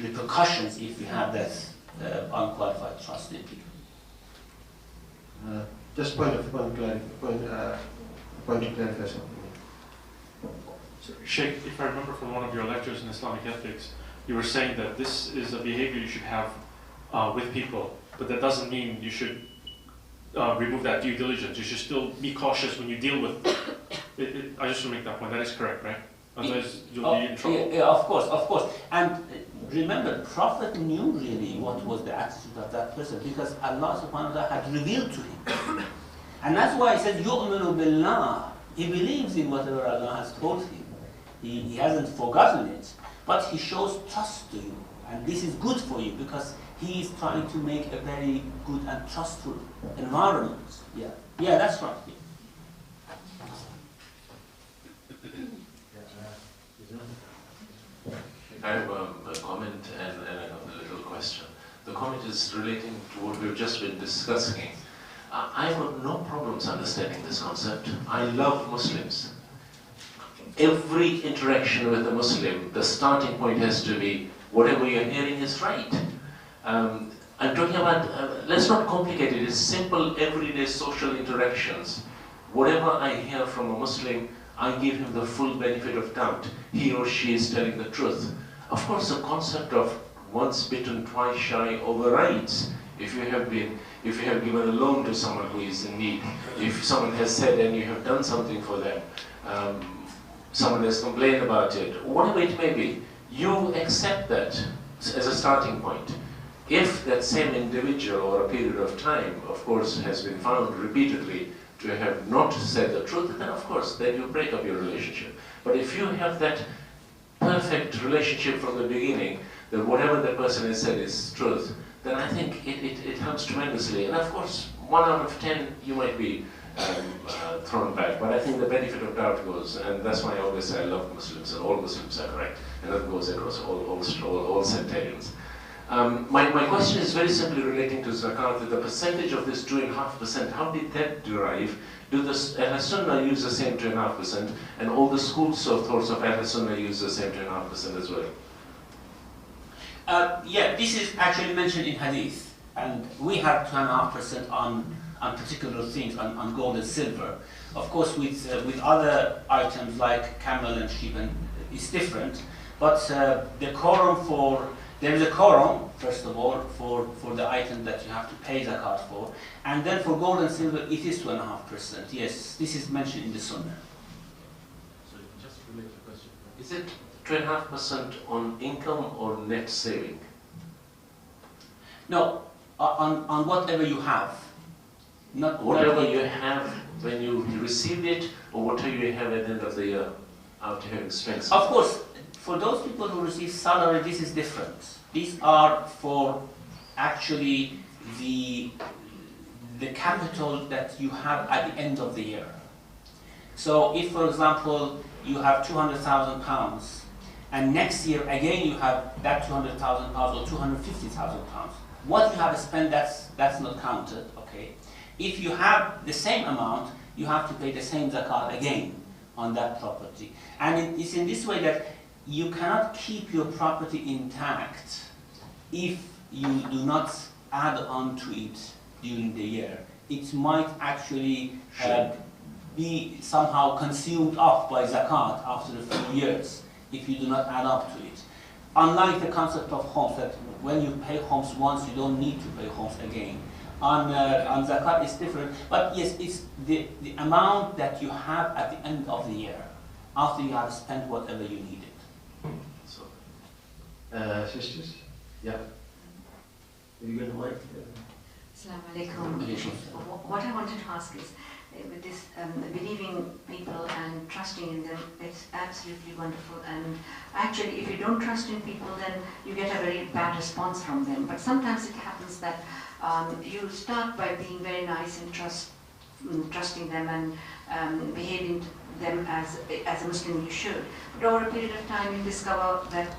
repercussions if we have that unqualified trust in people. Just point of clarify something. So, Sheikh, if I remember from one of your lectures in Islamic ethics, you were saying that this is a behavior you should have with people, but that doesn't mean you should remove that due diligence. You should still be cautious when you deal with it. I just want to make that point. That is correct, right? Otherwise, you'll be in trouble. Yeah, of course. And remember, the Prophet knew really what was the attitude of that person because Allah subhanahu wa ta'ala had revealed to him. And that's why he said, yu'minu billah. He believes in whatever Allah has told him. He hasn't forgotten it, but he shows trust to you. And this is good for you because he is trying to make a very good and trustful environment. Yeah, that's right. Yeah. I have a comment and a little question. The comment is relating to what we've just been discussing. I have no problems understanding this concept. I love Muslims. Every interaction with a Muslim, the starting point has to be, whatever you're hearing is right. I'm talking about, let's not complicate it, it's simple everyday social interactions. Whatever I hear from a Muslim, I give him the full benefit of doubt. He or she is telling the truth. Of course, the concept of once bitten, twice shy overrides. If you have given a loan to someone who is in need, if someone has said and you have done something for them, someone has complained about it, whatever it may be, you accept that as a starting point. If that same individual or a period of time, of course, has been found repeatedly to have not said the truth, then of course, then you break up your relationship. But if you have that perfect relationship from the beginning, that whatever that person has said is truth, then I think it helps tremendously. And of course, 1 out of 10, you might be thrown back. But I think the benefit of doubt goes, and that's why I always say I love Muslims, and all Muslims are correct. And that goes across all sectarians. My question is very simply relating to zakat. The percentage of this 2.5%, how did that derive? Do the Ahl Sunnah use the same 2.5%, and all the schools of thoughts of Ahl Sunnah use the same 2.5% as well? Yeah, this is actually mentioned in Hadith, and we have 2.5% on on particular things, on gold and silver. Of course, with other items like camel and sheep, and it's different. But the quorum there is a quorum, first of all, for the item that you have to pay zakat for, and then for gold and silver, it is 2.5%. Yes, this is mentioned in the Sunnah. So just to relate the question, is it 2.5% on income or net saving? No, on whatever you have. Not Whatever you have when you received it, or whatever you have at the end of the year after having spent. Of course, for those people who receive salary, this is different. These are for actually the capital that you have at the end of the year. So if, for example, you have £200,000, and next year again you have that £200,000 or £250,000, what you have spent, that's not counted, okay? If you have the same amount, you have to pay the same zakat again on that property. And it's in this way that you cannot keep your property intact if you do not add on to it during the year. It might actually be somehow consumed off by zakat after a few years if you do not add up to it. Unlike the concept of homes, that when you pay homes once, you don't need to pay homes again. On zakat it's different, but yes, it's the amount that you have at the end of the year, after you have spent whatever you needed. So, Sisters? Yeah. You got the mic? Assalamu alaikum. What I wanted to ask is, with this believing people and trusting in them, it's absolutely wonderful. And actually, if you don't trust in people, then you get a very bad response from them. But sometimes it happens that you start by being very nice and trusting them and behaving to them as a Muslim you should. But over a period of time, you discover that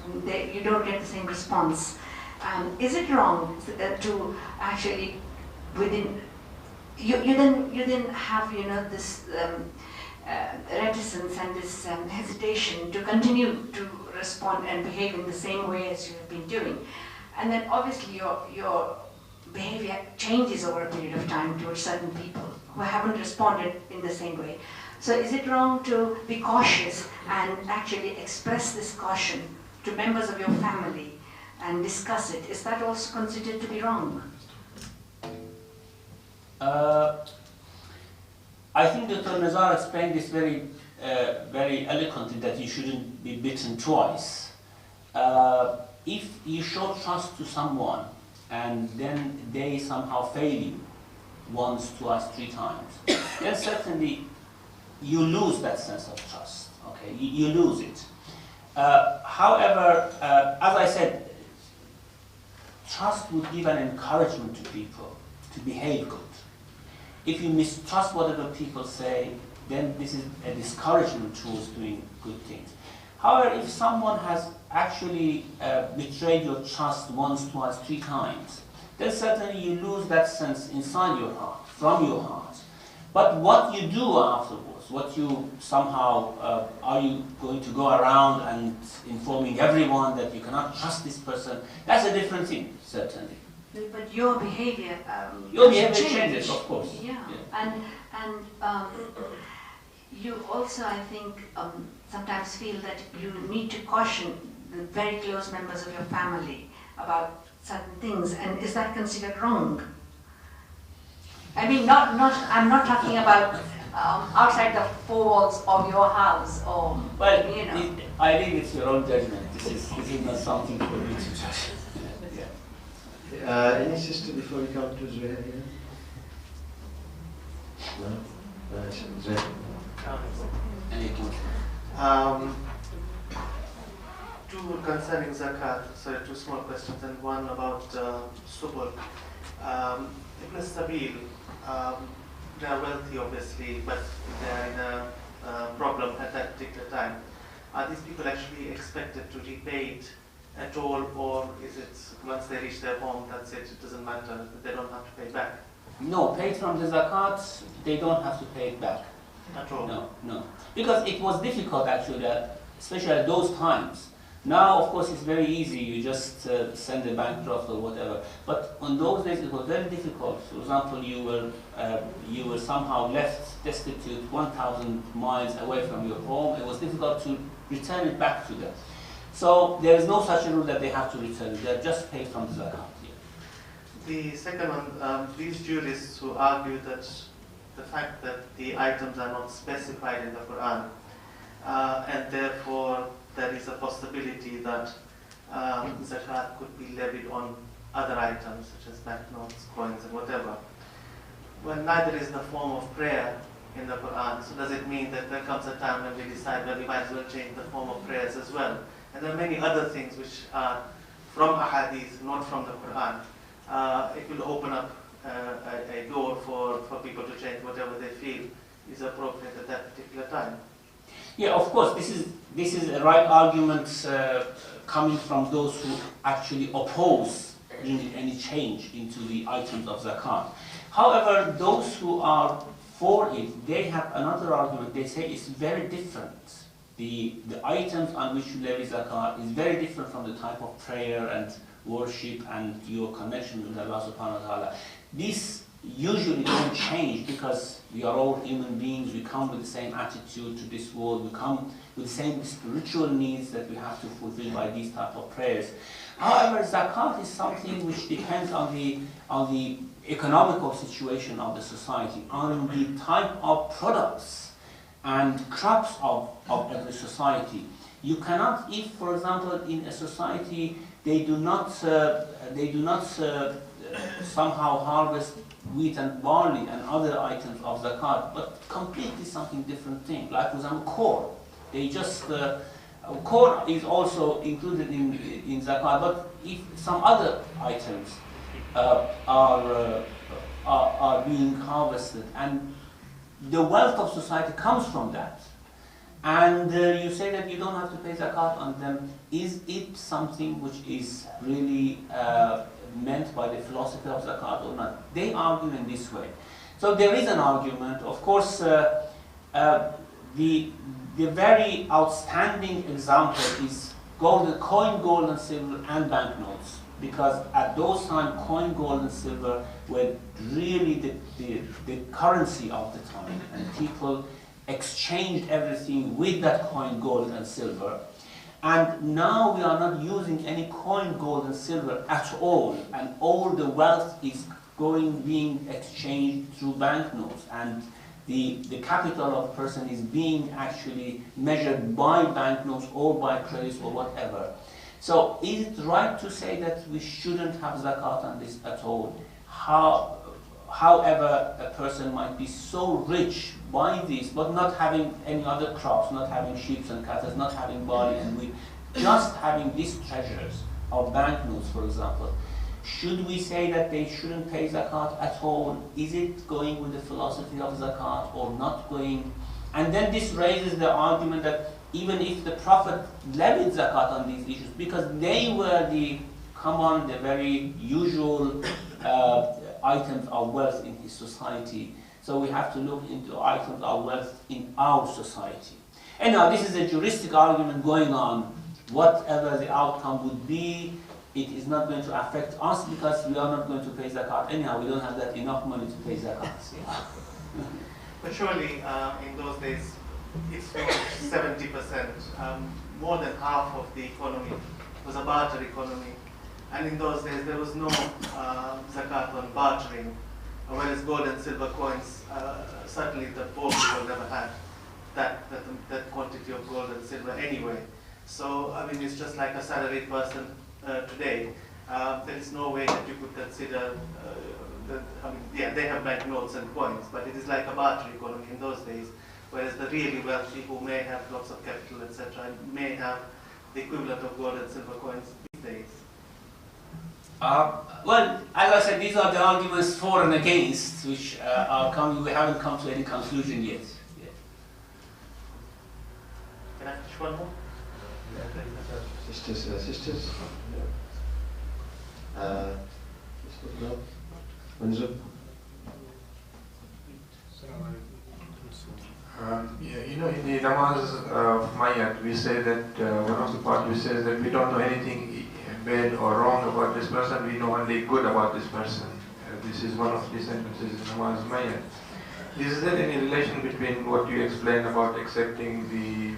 you don't get the same response. Is it wrong to actually within you then have this reticence and this hesitation to continue to respond and behave in the same way as you have been doing, and then obviously your behavior changes over a period of time towards certain people who haven't responded in the same way. So is it wrong to be cautious and actually express this caution to members of your family and discuss it? Is that also considered to be wrong? I think Dr. Nazar explained this very eloquently, that you shouldn't be bitten twice. If you show trust to someone and then they somehow fail you once, twice, 3 times, then certainly you lose that sense of trust. Okay, you lose it. However, as I said, trust would give an encouragement to people to behave good. If you mistrust whatever people say, then this is a discouragement towards doing good things. However, if someone has actually betrayed your trust once, twice, 3 times, then certainly you lose that sense inside your heart, from your heart. But what you do afterwards, what you somehow, are you going to go around and informing everyone that you cannot trust this person? That's a different thing, certainly. But your behavior changes, of course. Yeah. And you also, I think, sometimes feel that you need to caution the very close members of your family about certain things. And is that considered wrong? I mean, I'm not talking about outside the 4 walls of your house, or well, I think it's your own judgment. This is not something for me to judge. Any sister before we come to Zuhair here? No? Zuhair. Two concerning zakat, so 2 small questions, and one about subur. Ibn Sabil, they are wealthy obviously, but they are in a problem at that particular time. Are these people actually expected to repay it at all, or is it once they reach their home, that's it, it doesn't matter, they don't have to pay back? No, paid from the zakat, they don't have to pay it back. At all? No. Because it was difficult actually, especially at those times, Now, of course, it's very easy. You just send a bank draft or whatever. But on those days, it was very difficult. For example, you were somehow left destitute 1,000 miles away from your home. It was difficult to return it back to them. So there is no such a rule that they have to return it. They're just paid from the zakat. The second one, these jurists who argue that the fact that the items are not specified in the Quran, and therefore there is a possibility that zakat could be levied on other items such as banknotes, coins, and whatever. Well, neither is the form of prayer in the Quran. So does it mean that there comes a time when we decide, well, we might as well change the form of prayers as well? And there are many other things which are from ahadith, not from the Quran. It will open up a door for people to change whatever they feel is appropriate at that particular time. Yeah, of course, this is a right argument coming from those who actually oppose any change into the items of zakat. However, those who are for it, they have another argument. They say it's very different. The items on which you levy zakat is very different from the type of prayer and worship and your connection with Allah subhanahu wa ta'ala. These usually don't change because we are all human beings. We come with the same attitude to this world. We come with the same spiritual needs that we have to fulfill by these type of prayers. However, zakat is something which depends on the economical situation of the society, on the type of products and crops of every society. You cannot, if, for example, in a society they do not somehow harvest wheat and barley and other items of zakat, but completely something different thing. Like, for example, corn. They just corn is also included in zakat, but if some other items are being harvested, and the wealth of society comes from that, and you say that you don't have to pay zakat on them, is it something which is really meant by the philosophy of zakat or not? They argue in this way. So there is an argument. Of course, the very outstanding example is coin, gold and silver and banknotes, because at those times coin, gold and silver were really the currency of the time, and people exchanged everything with that coin, gold and silver. And now we are not using any coin, gold and silver at all, and all the wealth is being exchanged through banknotes, and the capital of a person is being actually measured by banknotes or by credits or whatever. So is it right to say that we shouldn't have zakat on this at all? However, a person might be so rich by this, but not having any other crops, not having sheep and cattle, not having barley and wheat, just having these treasures of banknotes, for example. Should we say that they shouldn't pay zakat at all? Is it going with the philosophy of zakat or not going? And then this raises the argument that even if the Prophet levied zakat on these issues, because they were the very usual items of wealth in his society. So we have to look into items of wealth in our society. And now this is a juristic argument going on. Whatever the outcome would be, it is not going to affect us because we are not going to pay zakat anyhow. We don't have that enough money to pay zakat. But surely in those days, it's 70%. More than half of the economy was a barter economy. And in those days, there was no zakat on bartering, whereas gold and silver coins, certainly the poor people never had that quantity of gold and silver anyway. So, I mean, it's just like a salaried person today. There is no way that you could consider, they have banknotes and coins, but it is like a barter economy in those days, whereas the really wealthy who may have lots of capital, etc., may have the equivalent of gold and silver coins these days. Well, as I said, these are the arguments for and against, which are coming. We haven't come to any conclusion yet. Can I finish one more? Sisters. No? Manzu? Yeah, You know, in the namaz of Mayat, we say that one of the parts we say that we don't know anything bad or wrong about this person, we know only good about this person. This is one of the sentences in namaz Mayat. Is there any relation between what you explained about accepting the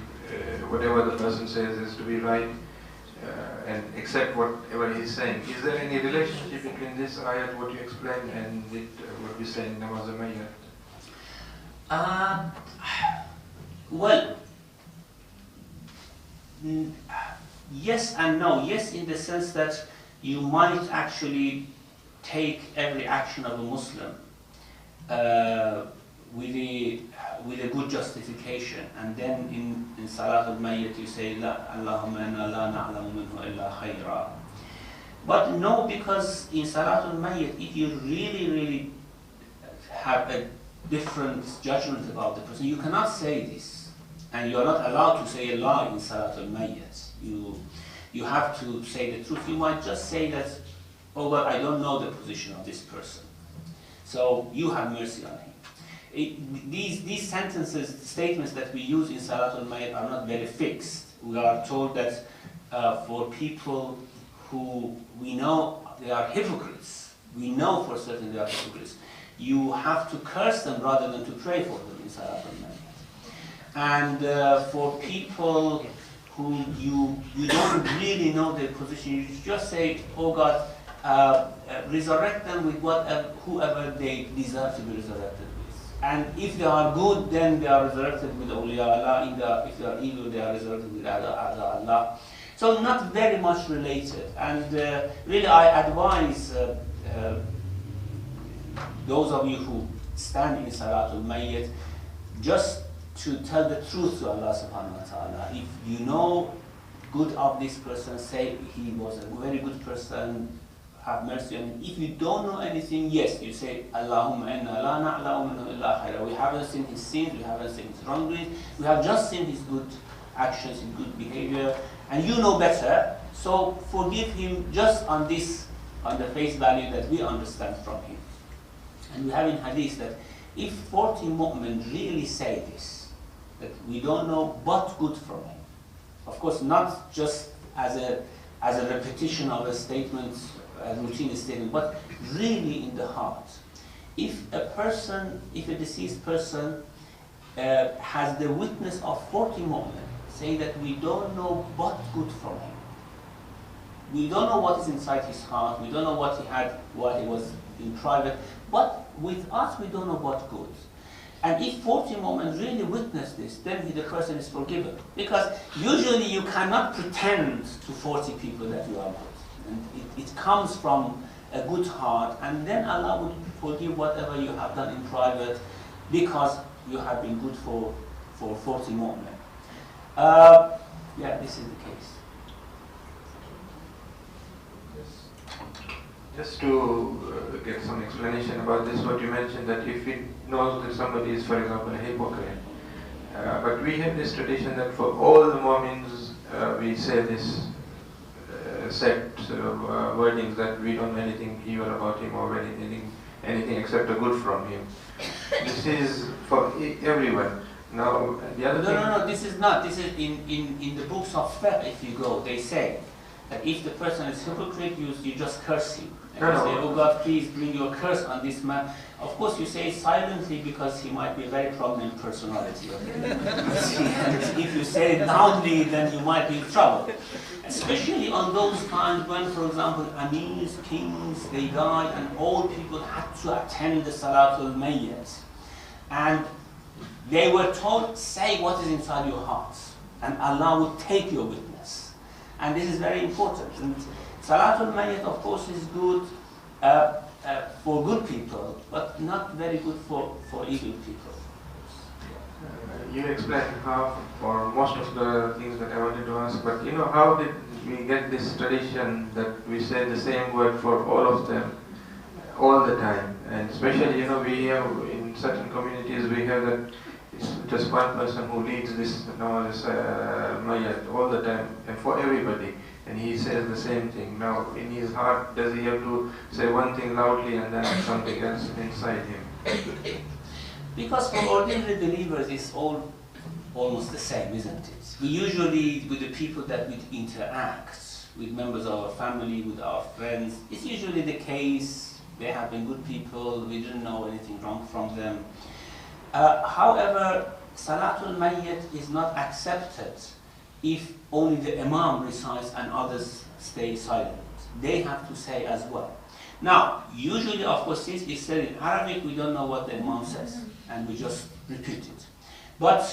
whatever the person says is to be right and accept whatever he's saying? Is there any relationship between this ayat, what you explained, and what we say in namaz Mayat? Well, yes and no. Yes, in the sense that you might actually take every action of a Muslim with a good justification, and then in Salat al-Mayyit you say, Allahumma inna la na'lamu minhu illa khayra. But no, because in Salat al-Mayyit, if you really have a different judgment about the person, you cannot say this, and you are not allowed to say a lie in Salat al-Mayyit. You have to say the truth. You might just say that, oh God, I don't know the position of this person, so you have mercy on him. These sentences, statements that we use in Salat al-Mayyit are not very fixed. We are told that for people who we know they are hypocrites, we know for certain they are hypocrites, you have to curse them rather than to pray for them in Salat al-Mayyit. And for people who you don't really know their position, you just say, oh God, resurrect them with whoever they deserve to be resurrected with. And if they are good, then they are resurrected with awliya Allah. If they are evil, they are resurrected with Allah. So not very much related. And really I advise those of you who stand in Salat al-Mayyit just to tell the truth to Allah subhanahu wa ta'ala. If you know good of this person, say he was a very good person, have mercy on him. If you don't know anything, yes, you say, Allahumma inna la na'lamu minhu illa khayra. We haven't seen his sins, we haven't seen his wrongdoings, we have just seen his good actions, his good behavior, and you know better, so forgive him just on the face value that we understand from him. And we have in hadith that if 40 mu'min really say this, that we don't know but good from him, of course not just as a repetition of a statement, a routine statement, but really in the heart. If a deceased person has the witness of 40 mu'min, say that we don't know but good from him. We don't know what is inside his heart, we don't know what he had, what he was in private, but with us we don't know what good. And if 40 mu'min really witness this, then the person is forgiven. Because usually you cannot pretend to 40 people that you are good. And it comes from a good heart, and then Allah would forgive whatever you have done in private, because you have been good for 40 mu'min. Yeah, this is the case. Just to get some explanation about this, what you mentioned, that if it knows that somebody is, for example, a hypocrite, but we have this tradition that for all the Mu'mins, we say this set wordings that we don't know anything evil about him or anything except a good from him. This is for everyone. Now, the other thing... No, this is not. This is in the books of fiqh, if you go, they say that if the person is hypocrite, you just curse him. And you say, oh God, please bring your curse on this man. Of course, you say it silently because he might be a very prominent personality. Okay? If you say it loudly, then you might be in trouble. Especially on those times when, for example, amirs, kings, they died, and all people had to attend the Salat al-Mayyit. And they were told, say what is inside your hearts, and Allah will take your witness. And this is very important. And Salat al-Mayyit, of course, is good for good people, but not very good for evil people. You explained how, for most of the things that I wanted to ask, but how did we get this tradition that we say the same word for all of them all the time? And especially, we have in certain communities, we have that it's just one person who leads this Mayat all the time and for everybody, and he says the same thing. Now, in his heart, does he have to say one thing loudly and then something else inside him? Because for ordinary believers, it's all almost the same, isn't it? We usually, with the people that we interact, with members of our family, with our friends, it's usually the case. They have been good people, we didn't know anything wrong from them. However, Salatul Mayyit is not accepted if only the Imam recites and others stay silent. They have to say as well. Now, usually, of course, since it's said in Arabic, we don't know what the Imam says, and we just repeat it. But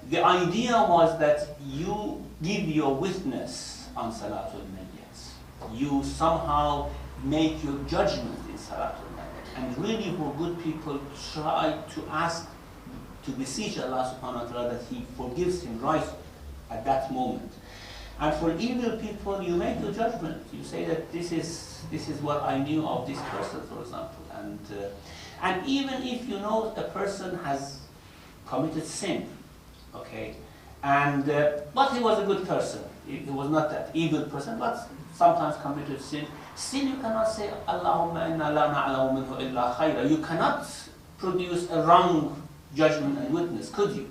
the idea was that you give your witness on Salatul Mayyit. You somehow make your judgment in Salatul Mayyit. And really, for good people, try to ask, to beseech Allah subhanahu wa ta'ala that He forgives him right at that moment. And for evil people, you make your judgment. You say that this is what I knew of this person, for example. And even if you know a person has committed sin, okay, and but he was a good person. He was not that evil person, but sometimes committed sin. Still, you cannot say Allahumma inna la na'lamu minhu illa khayra. You cannot produce a wrong judgment and witness, could you?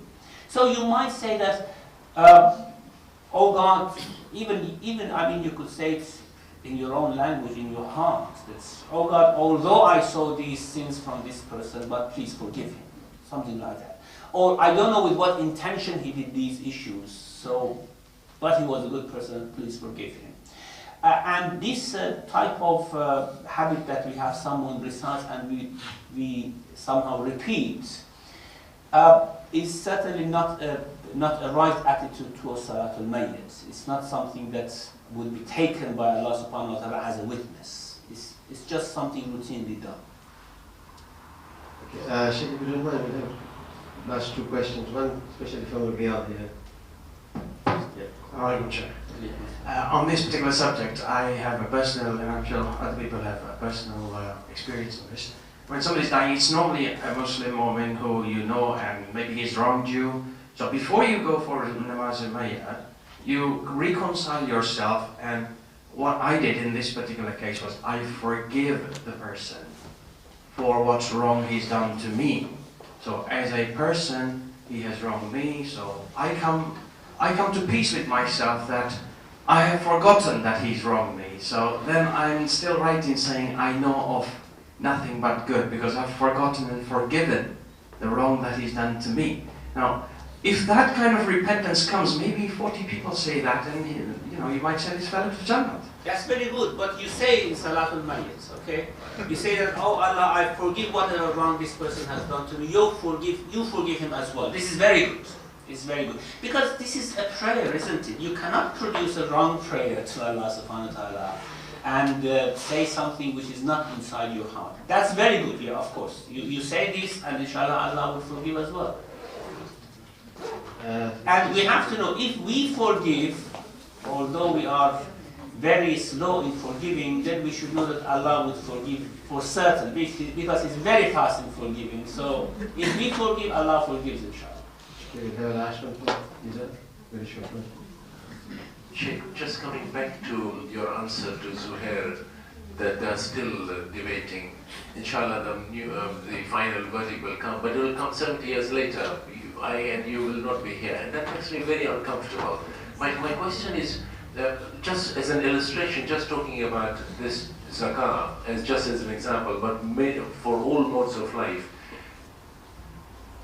So you might say that, oh God, even I mean, you could say it in your own language, in your heart. That's, oh God, although I saw these sins from this person, but please forgive him. Something like that. Or I don't know with what intention he did these issues, so, but he was a good person, please forgive him. And this type of habit that we have someone recite and we somehow repeat is certainly not a right attitude towards Salatul Mayyit. It's not something that would be taken by Allah subhanahu wa ta'ala as a witness. It's just something routinely done. Okay, Sheikh, if you don't mind, we have last two questions. One, especially from Riyadh here. On this particular subject, I have a personal, and I'm sure other people have a personal experience on this. When somebody's dying, it's normally a Muslim woman who you know and maybe he's wronged you. So before you go for namaz al-mayyat, you reconcile yourself, and what I did in this particular case was I forgive the person for what's wrong he's done to me. So as a person, he has wronged me, so I come to peace with myself that I have forgotten that he's wronged me. So then I'm still right in saying I know of nothing but good because I've forgotten and forgiven the wrong that he's done to me. Now, if that kind of repentance comes, maybe 40 people say that, and you might send this fellow to Jannah. That's very good, but you say in Salatul Mayyit, okay? You say that, oh Allah, I forgive whatever wrong this person has done to me. You forgive him as well. This is very good. It's very good. Because this is a prayer, isn't it? You cannot produce a wrong prayer to Allah subhanahu wa ta'ala and say something which is not inside your heart. That's very good, yeah, of course. You say this and inshallah Allah will forgive as well. And we have to know, if we forgive, although we are very slow in forgiving, then we should know that Allah would forgive for certain, because He's very fast in forgiving. So if we forgive, Allah forgives, inshallah. Okay, we have a last one, please. Very short one. Sheikh, just coming back to your answer to Zuhair, that they're still debating. Inshallah, the final verdict will come, but it will come 70 years later. I and you will not be here, and that makes me very uncomfortable. My question is, just as an illustration, just talking about this zakah just as an example, but for all modes of life.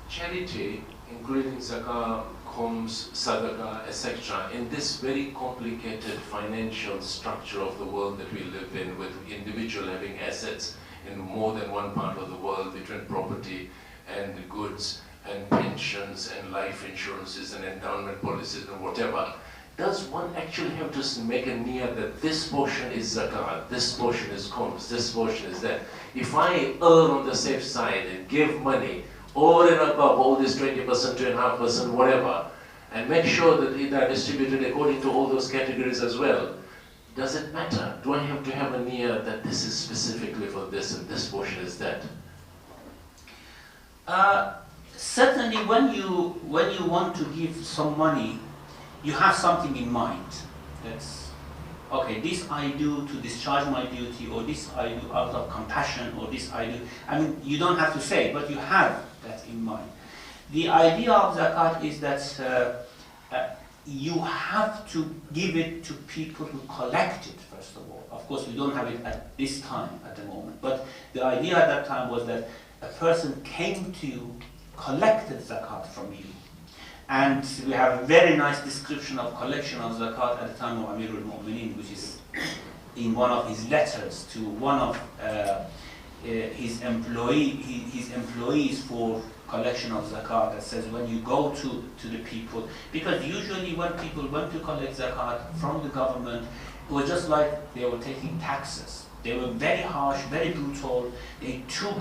Charity, including zakah, khums, sadaqah, etc., in this very complicated financial structure of the world that we live in, with individual having assets in more than one part of the world, between property and goods and pensions and life insurances and endowment policies and whatever, does one actually have to make a niyyah that this portion is zakat, this portion is khums, this portion is that? If I err on the safe side and give money over and above all this 20%, 2.5%, whatever, and make sure that they are distributed according to all those categories as well, does it matter? Do I have to have a niyyah that this is specifically for this and this portion is that? Certainly, when you want to give some money, you have something in mind. That's okay. This I do to discharge my duty, or this I do out of compassion, or this I do. I mean, you don't have to say, but you have that in mind. the idea of zakat is that you have to give it to people who collect it, first of all. Of course, we don't have it at this time, at the moment. But the idea at that time was that a person came to you, collected zakat from you. And we have a very nice description of collection of zakat at the time of Amirul Mu'mineen, which is in one of his letters to one of his employees for collection of zakat, that says when you go to the people, because usually when people went to collect zakat from the government, it was just like they were taking taxes. They were very harsh, very brutal. They took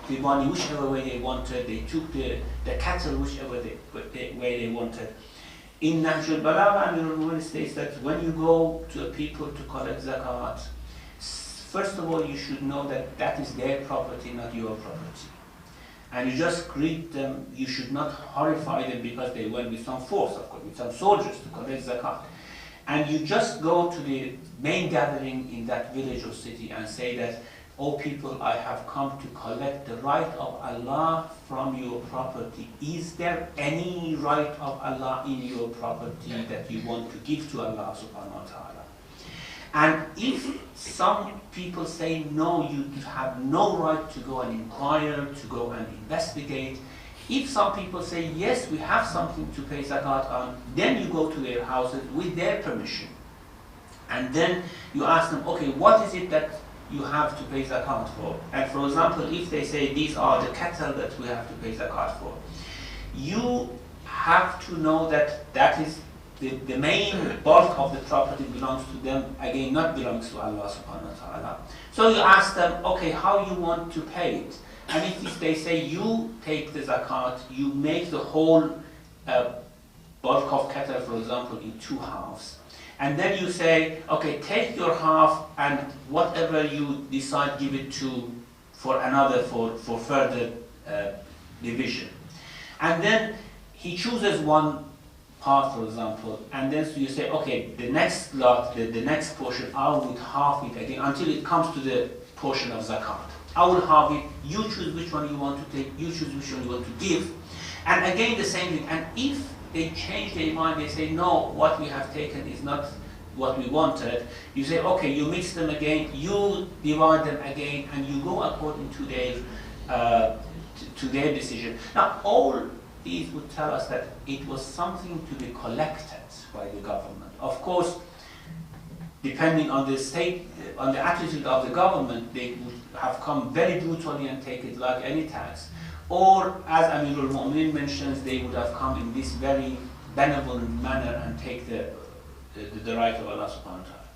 the money whichever way they wanted. They took the cattle whichever way they wanted. In Nahjul Balagha, Amirul Mu'minin states that when you go to a people to collect zakat, first of all, you should know that that is their property, not your property. And you just greet them. You should not horrify them because they went with some force, of course, with some soldiers to collect zakat. And you just go to the main gathering in that village or city and say that, "O people, I have come to collect the right of Allah from your property. Is there any right of Allah in your property that you want to give to Allah subhanahu wa ta'ala?" And if some people say, "No, you have no right to go and inquire, to go and investigate," if some people say, "Yes, we have something to pay zakat on," then you go to their houses with their permission. And then you ask them, "Okay, what is it that you have to pay zakat for?" And for example, if they say, "These are the cattle that we have to pay zakat for," you have to know that that is the main bulk of the property belongs to them, again, not belongs to Allah subhanahu wa ta'ala. So you ask them, "Okay, how you want to pay it?" And if they say, "You take the zakat, you make the whole bulk of cattle, for example, in 2 halves. And then you say, "Okay, take your half and whatever you decide, give it to for another, for further division." And then he chooses one part, for example, and then so you say, "Okay, the next lot, the next portion, I will halve it again until it comes to the portion of zakat. I will halve it, you choose which one you want to take, you choose which one you want to give." And again the same thing. And if they change their mind, they say, "No, what we have taken is not what we wanted," you say, "Okay, you mix them again, you divide them again, and you go according to their decision." Now all these would tell us that it was something to be collected by the government. Of course, depending on the state, on the attitude of the government, they would have come very brutally and take it like any tax. Or, as Amirul Mu'minin mentions, they would have come in this very benevolent manner and take the right of Allah subhanahu wa ta'ala.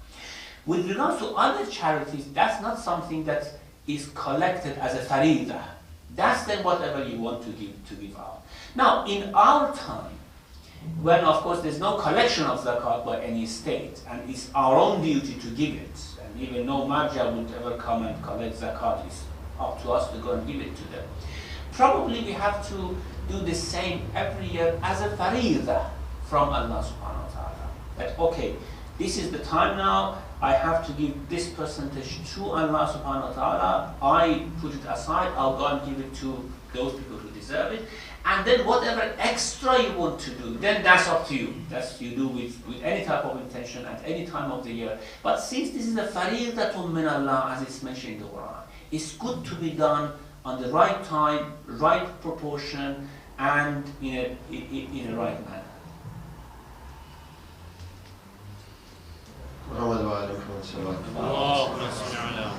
With regards to other charities, that's not something that is collected as a faridah. That's then whatever you want to give out. Now, in our time, when of course there's no collection of zakat by any state, and it's our own duty to give it, and even no marja would ever come and collect zakat, it's up to us to go and give it to them. Probably we have to do the same every year as a faridah from Allah subhanahu wa ta'ala. That, okay, this is the time now, I have to give this percentage to Allah subhanahu wa ta'ala, I put it aside, I'll go and give it to those people who deserve it. And then whatever extra you want to do, then that's up to you. That's you do with any type of intention at any time of the year. But since this is a faridatun min Allah, as it's mentioned in the Quran, it's good to be done on the right time, right proportion, and in a right manner. محمد وعلى محمد صلى الله عليه وسلم.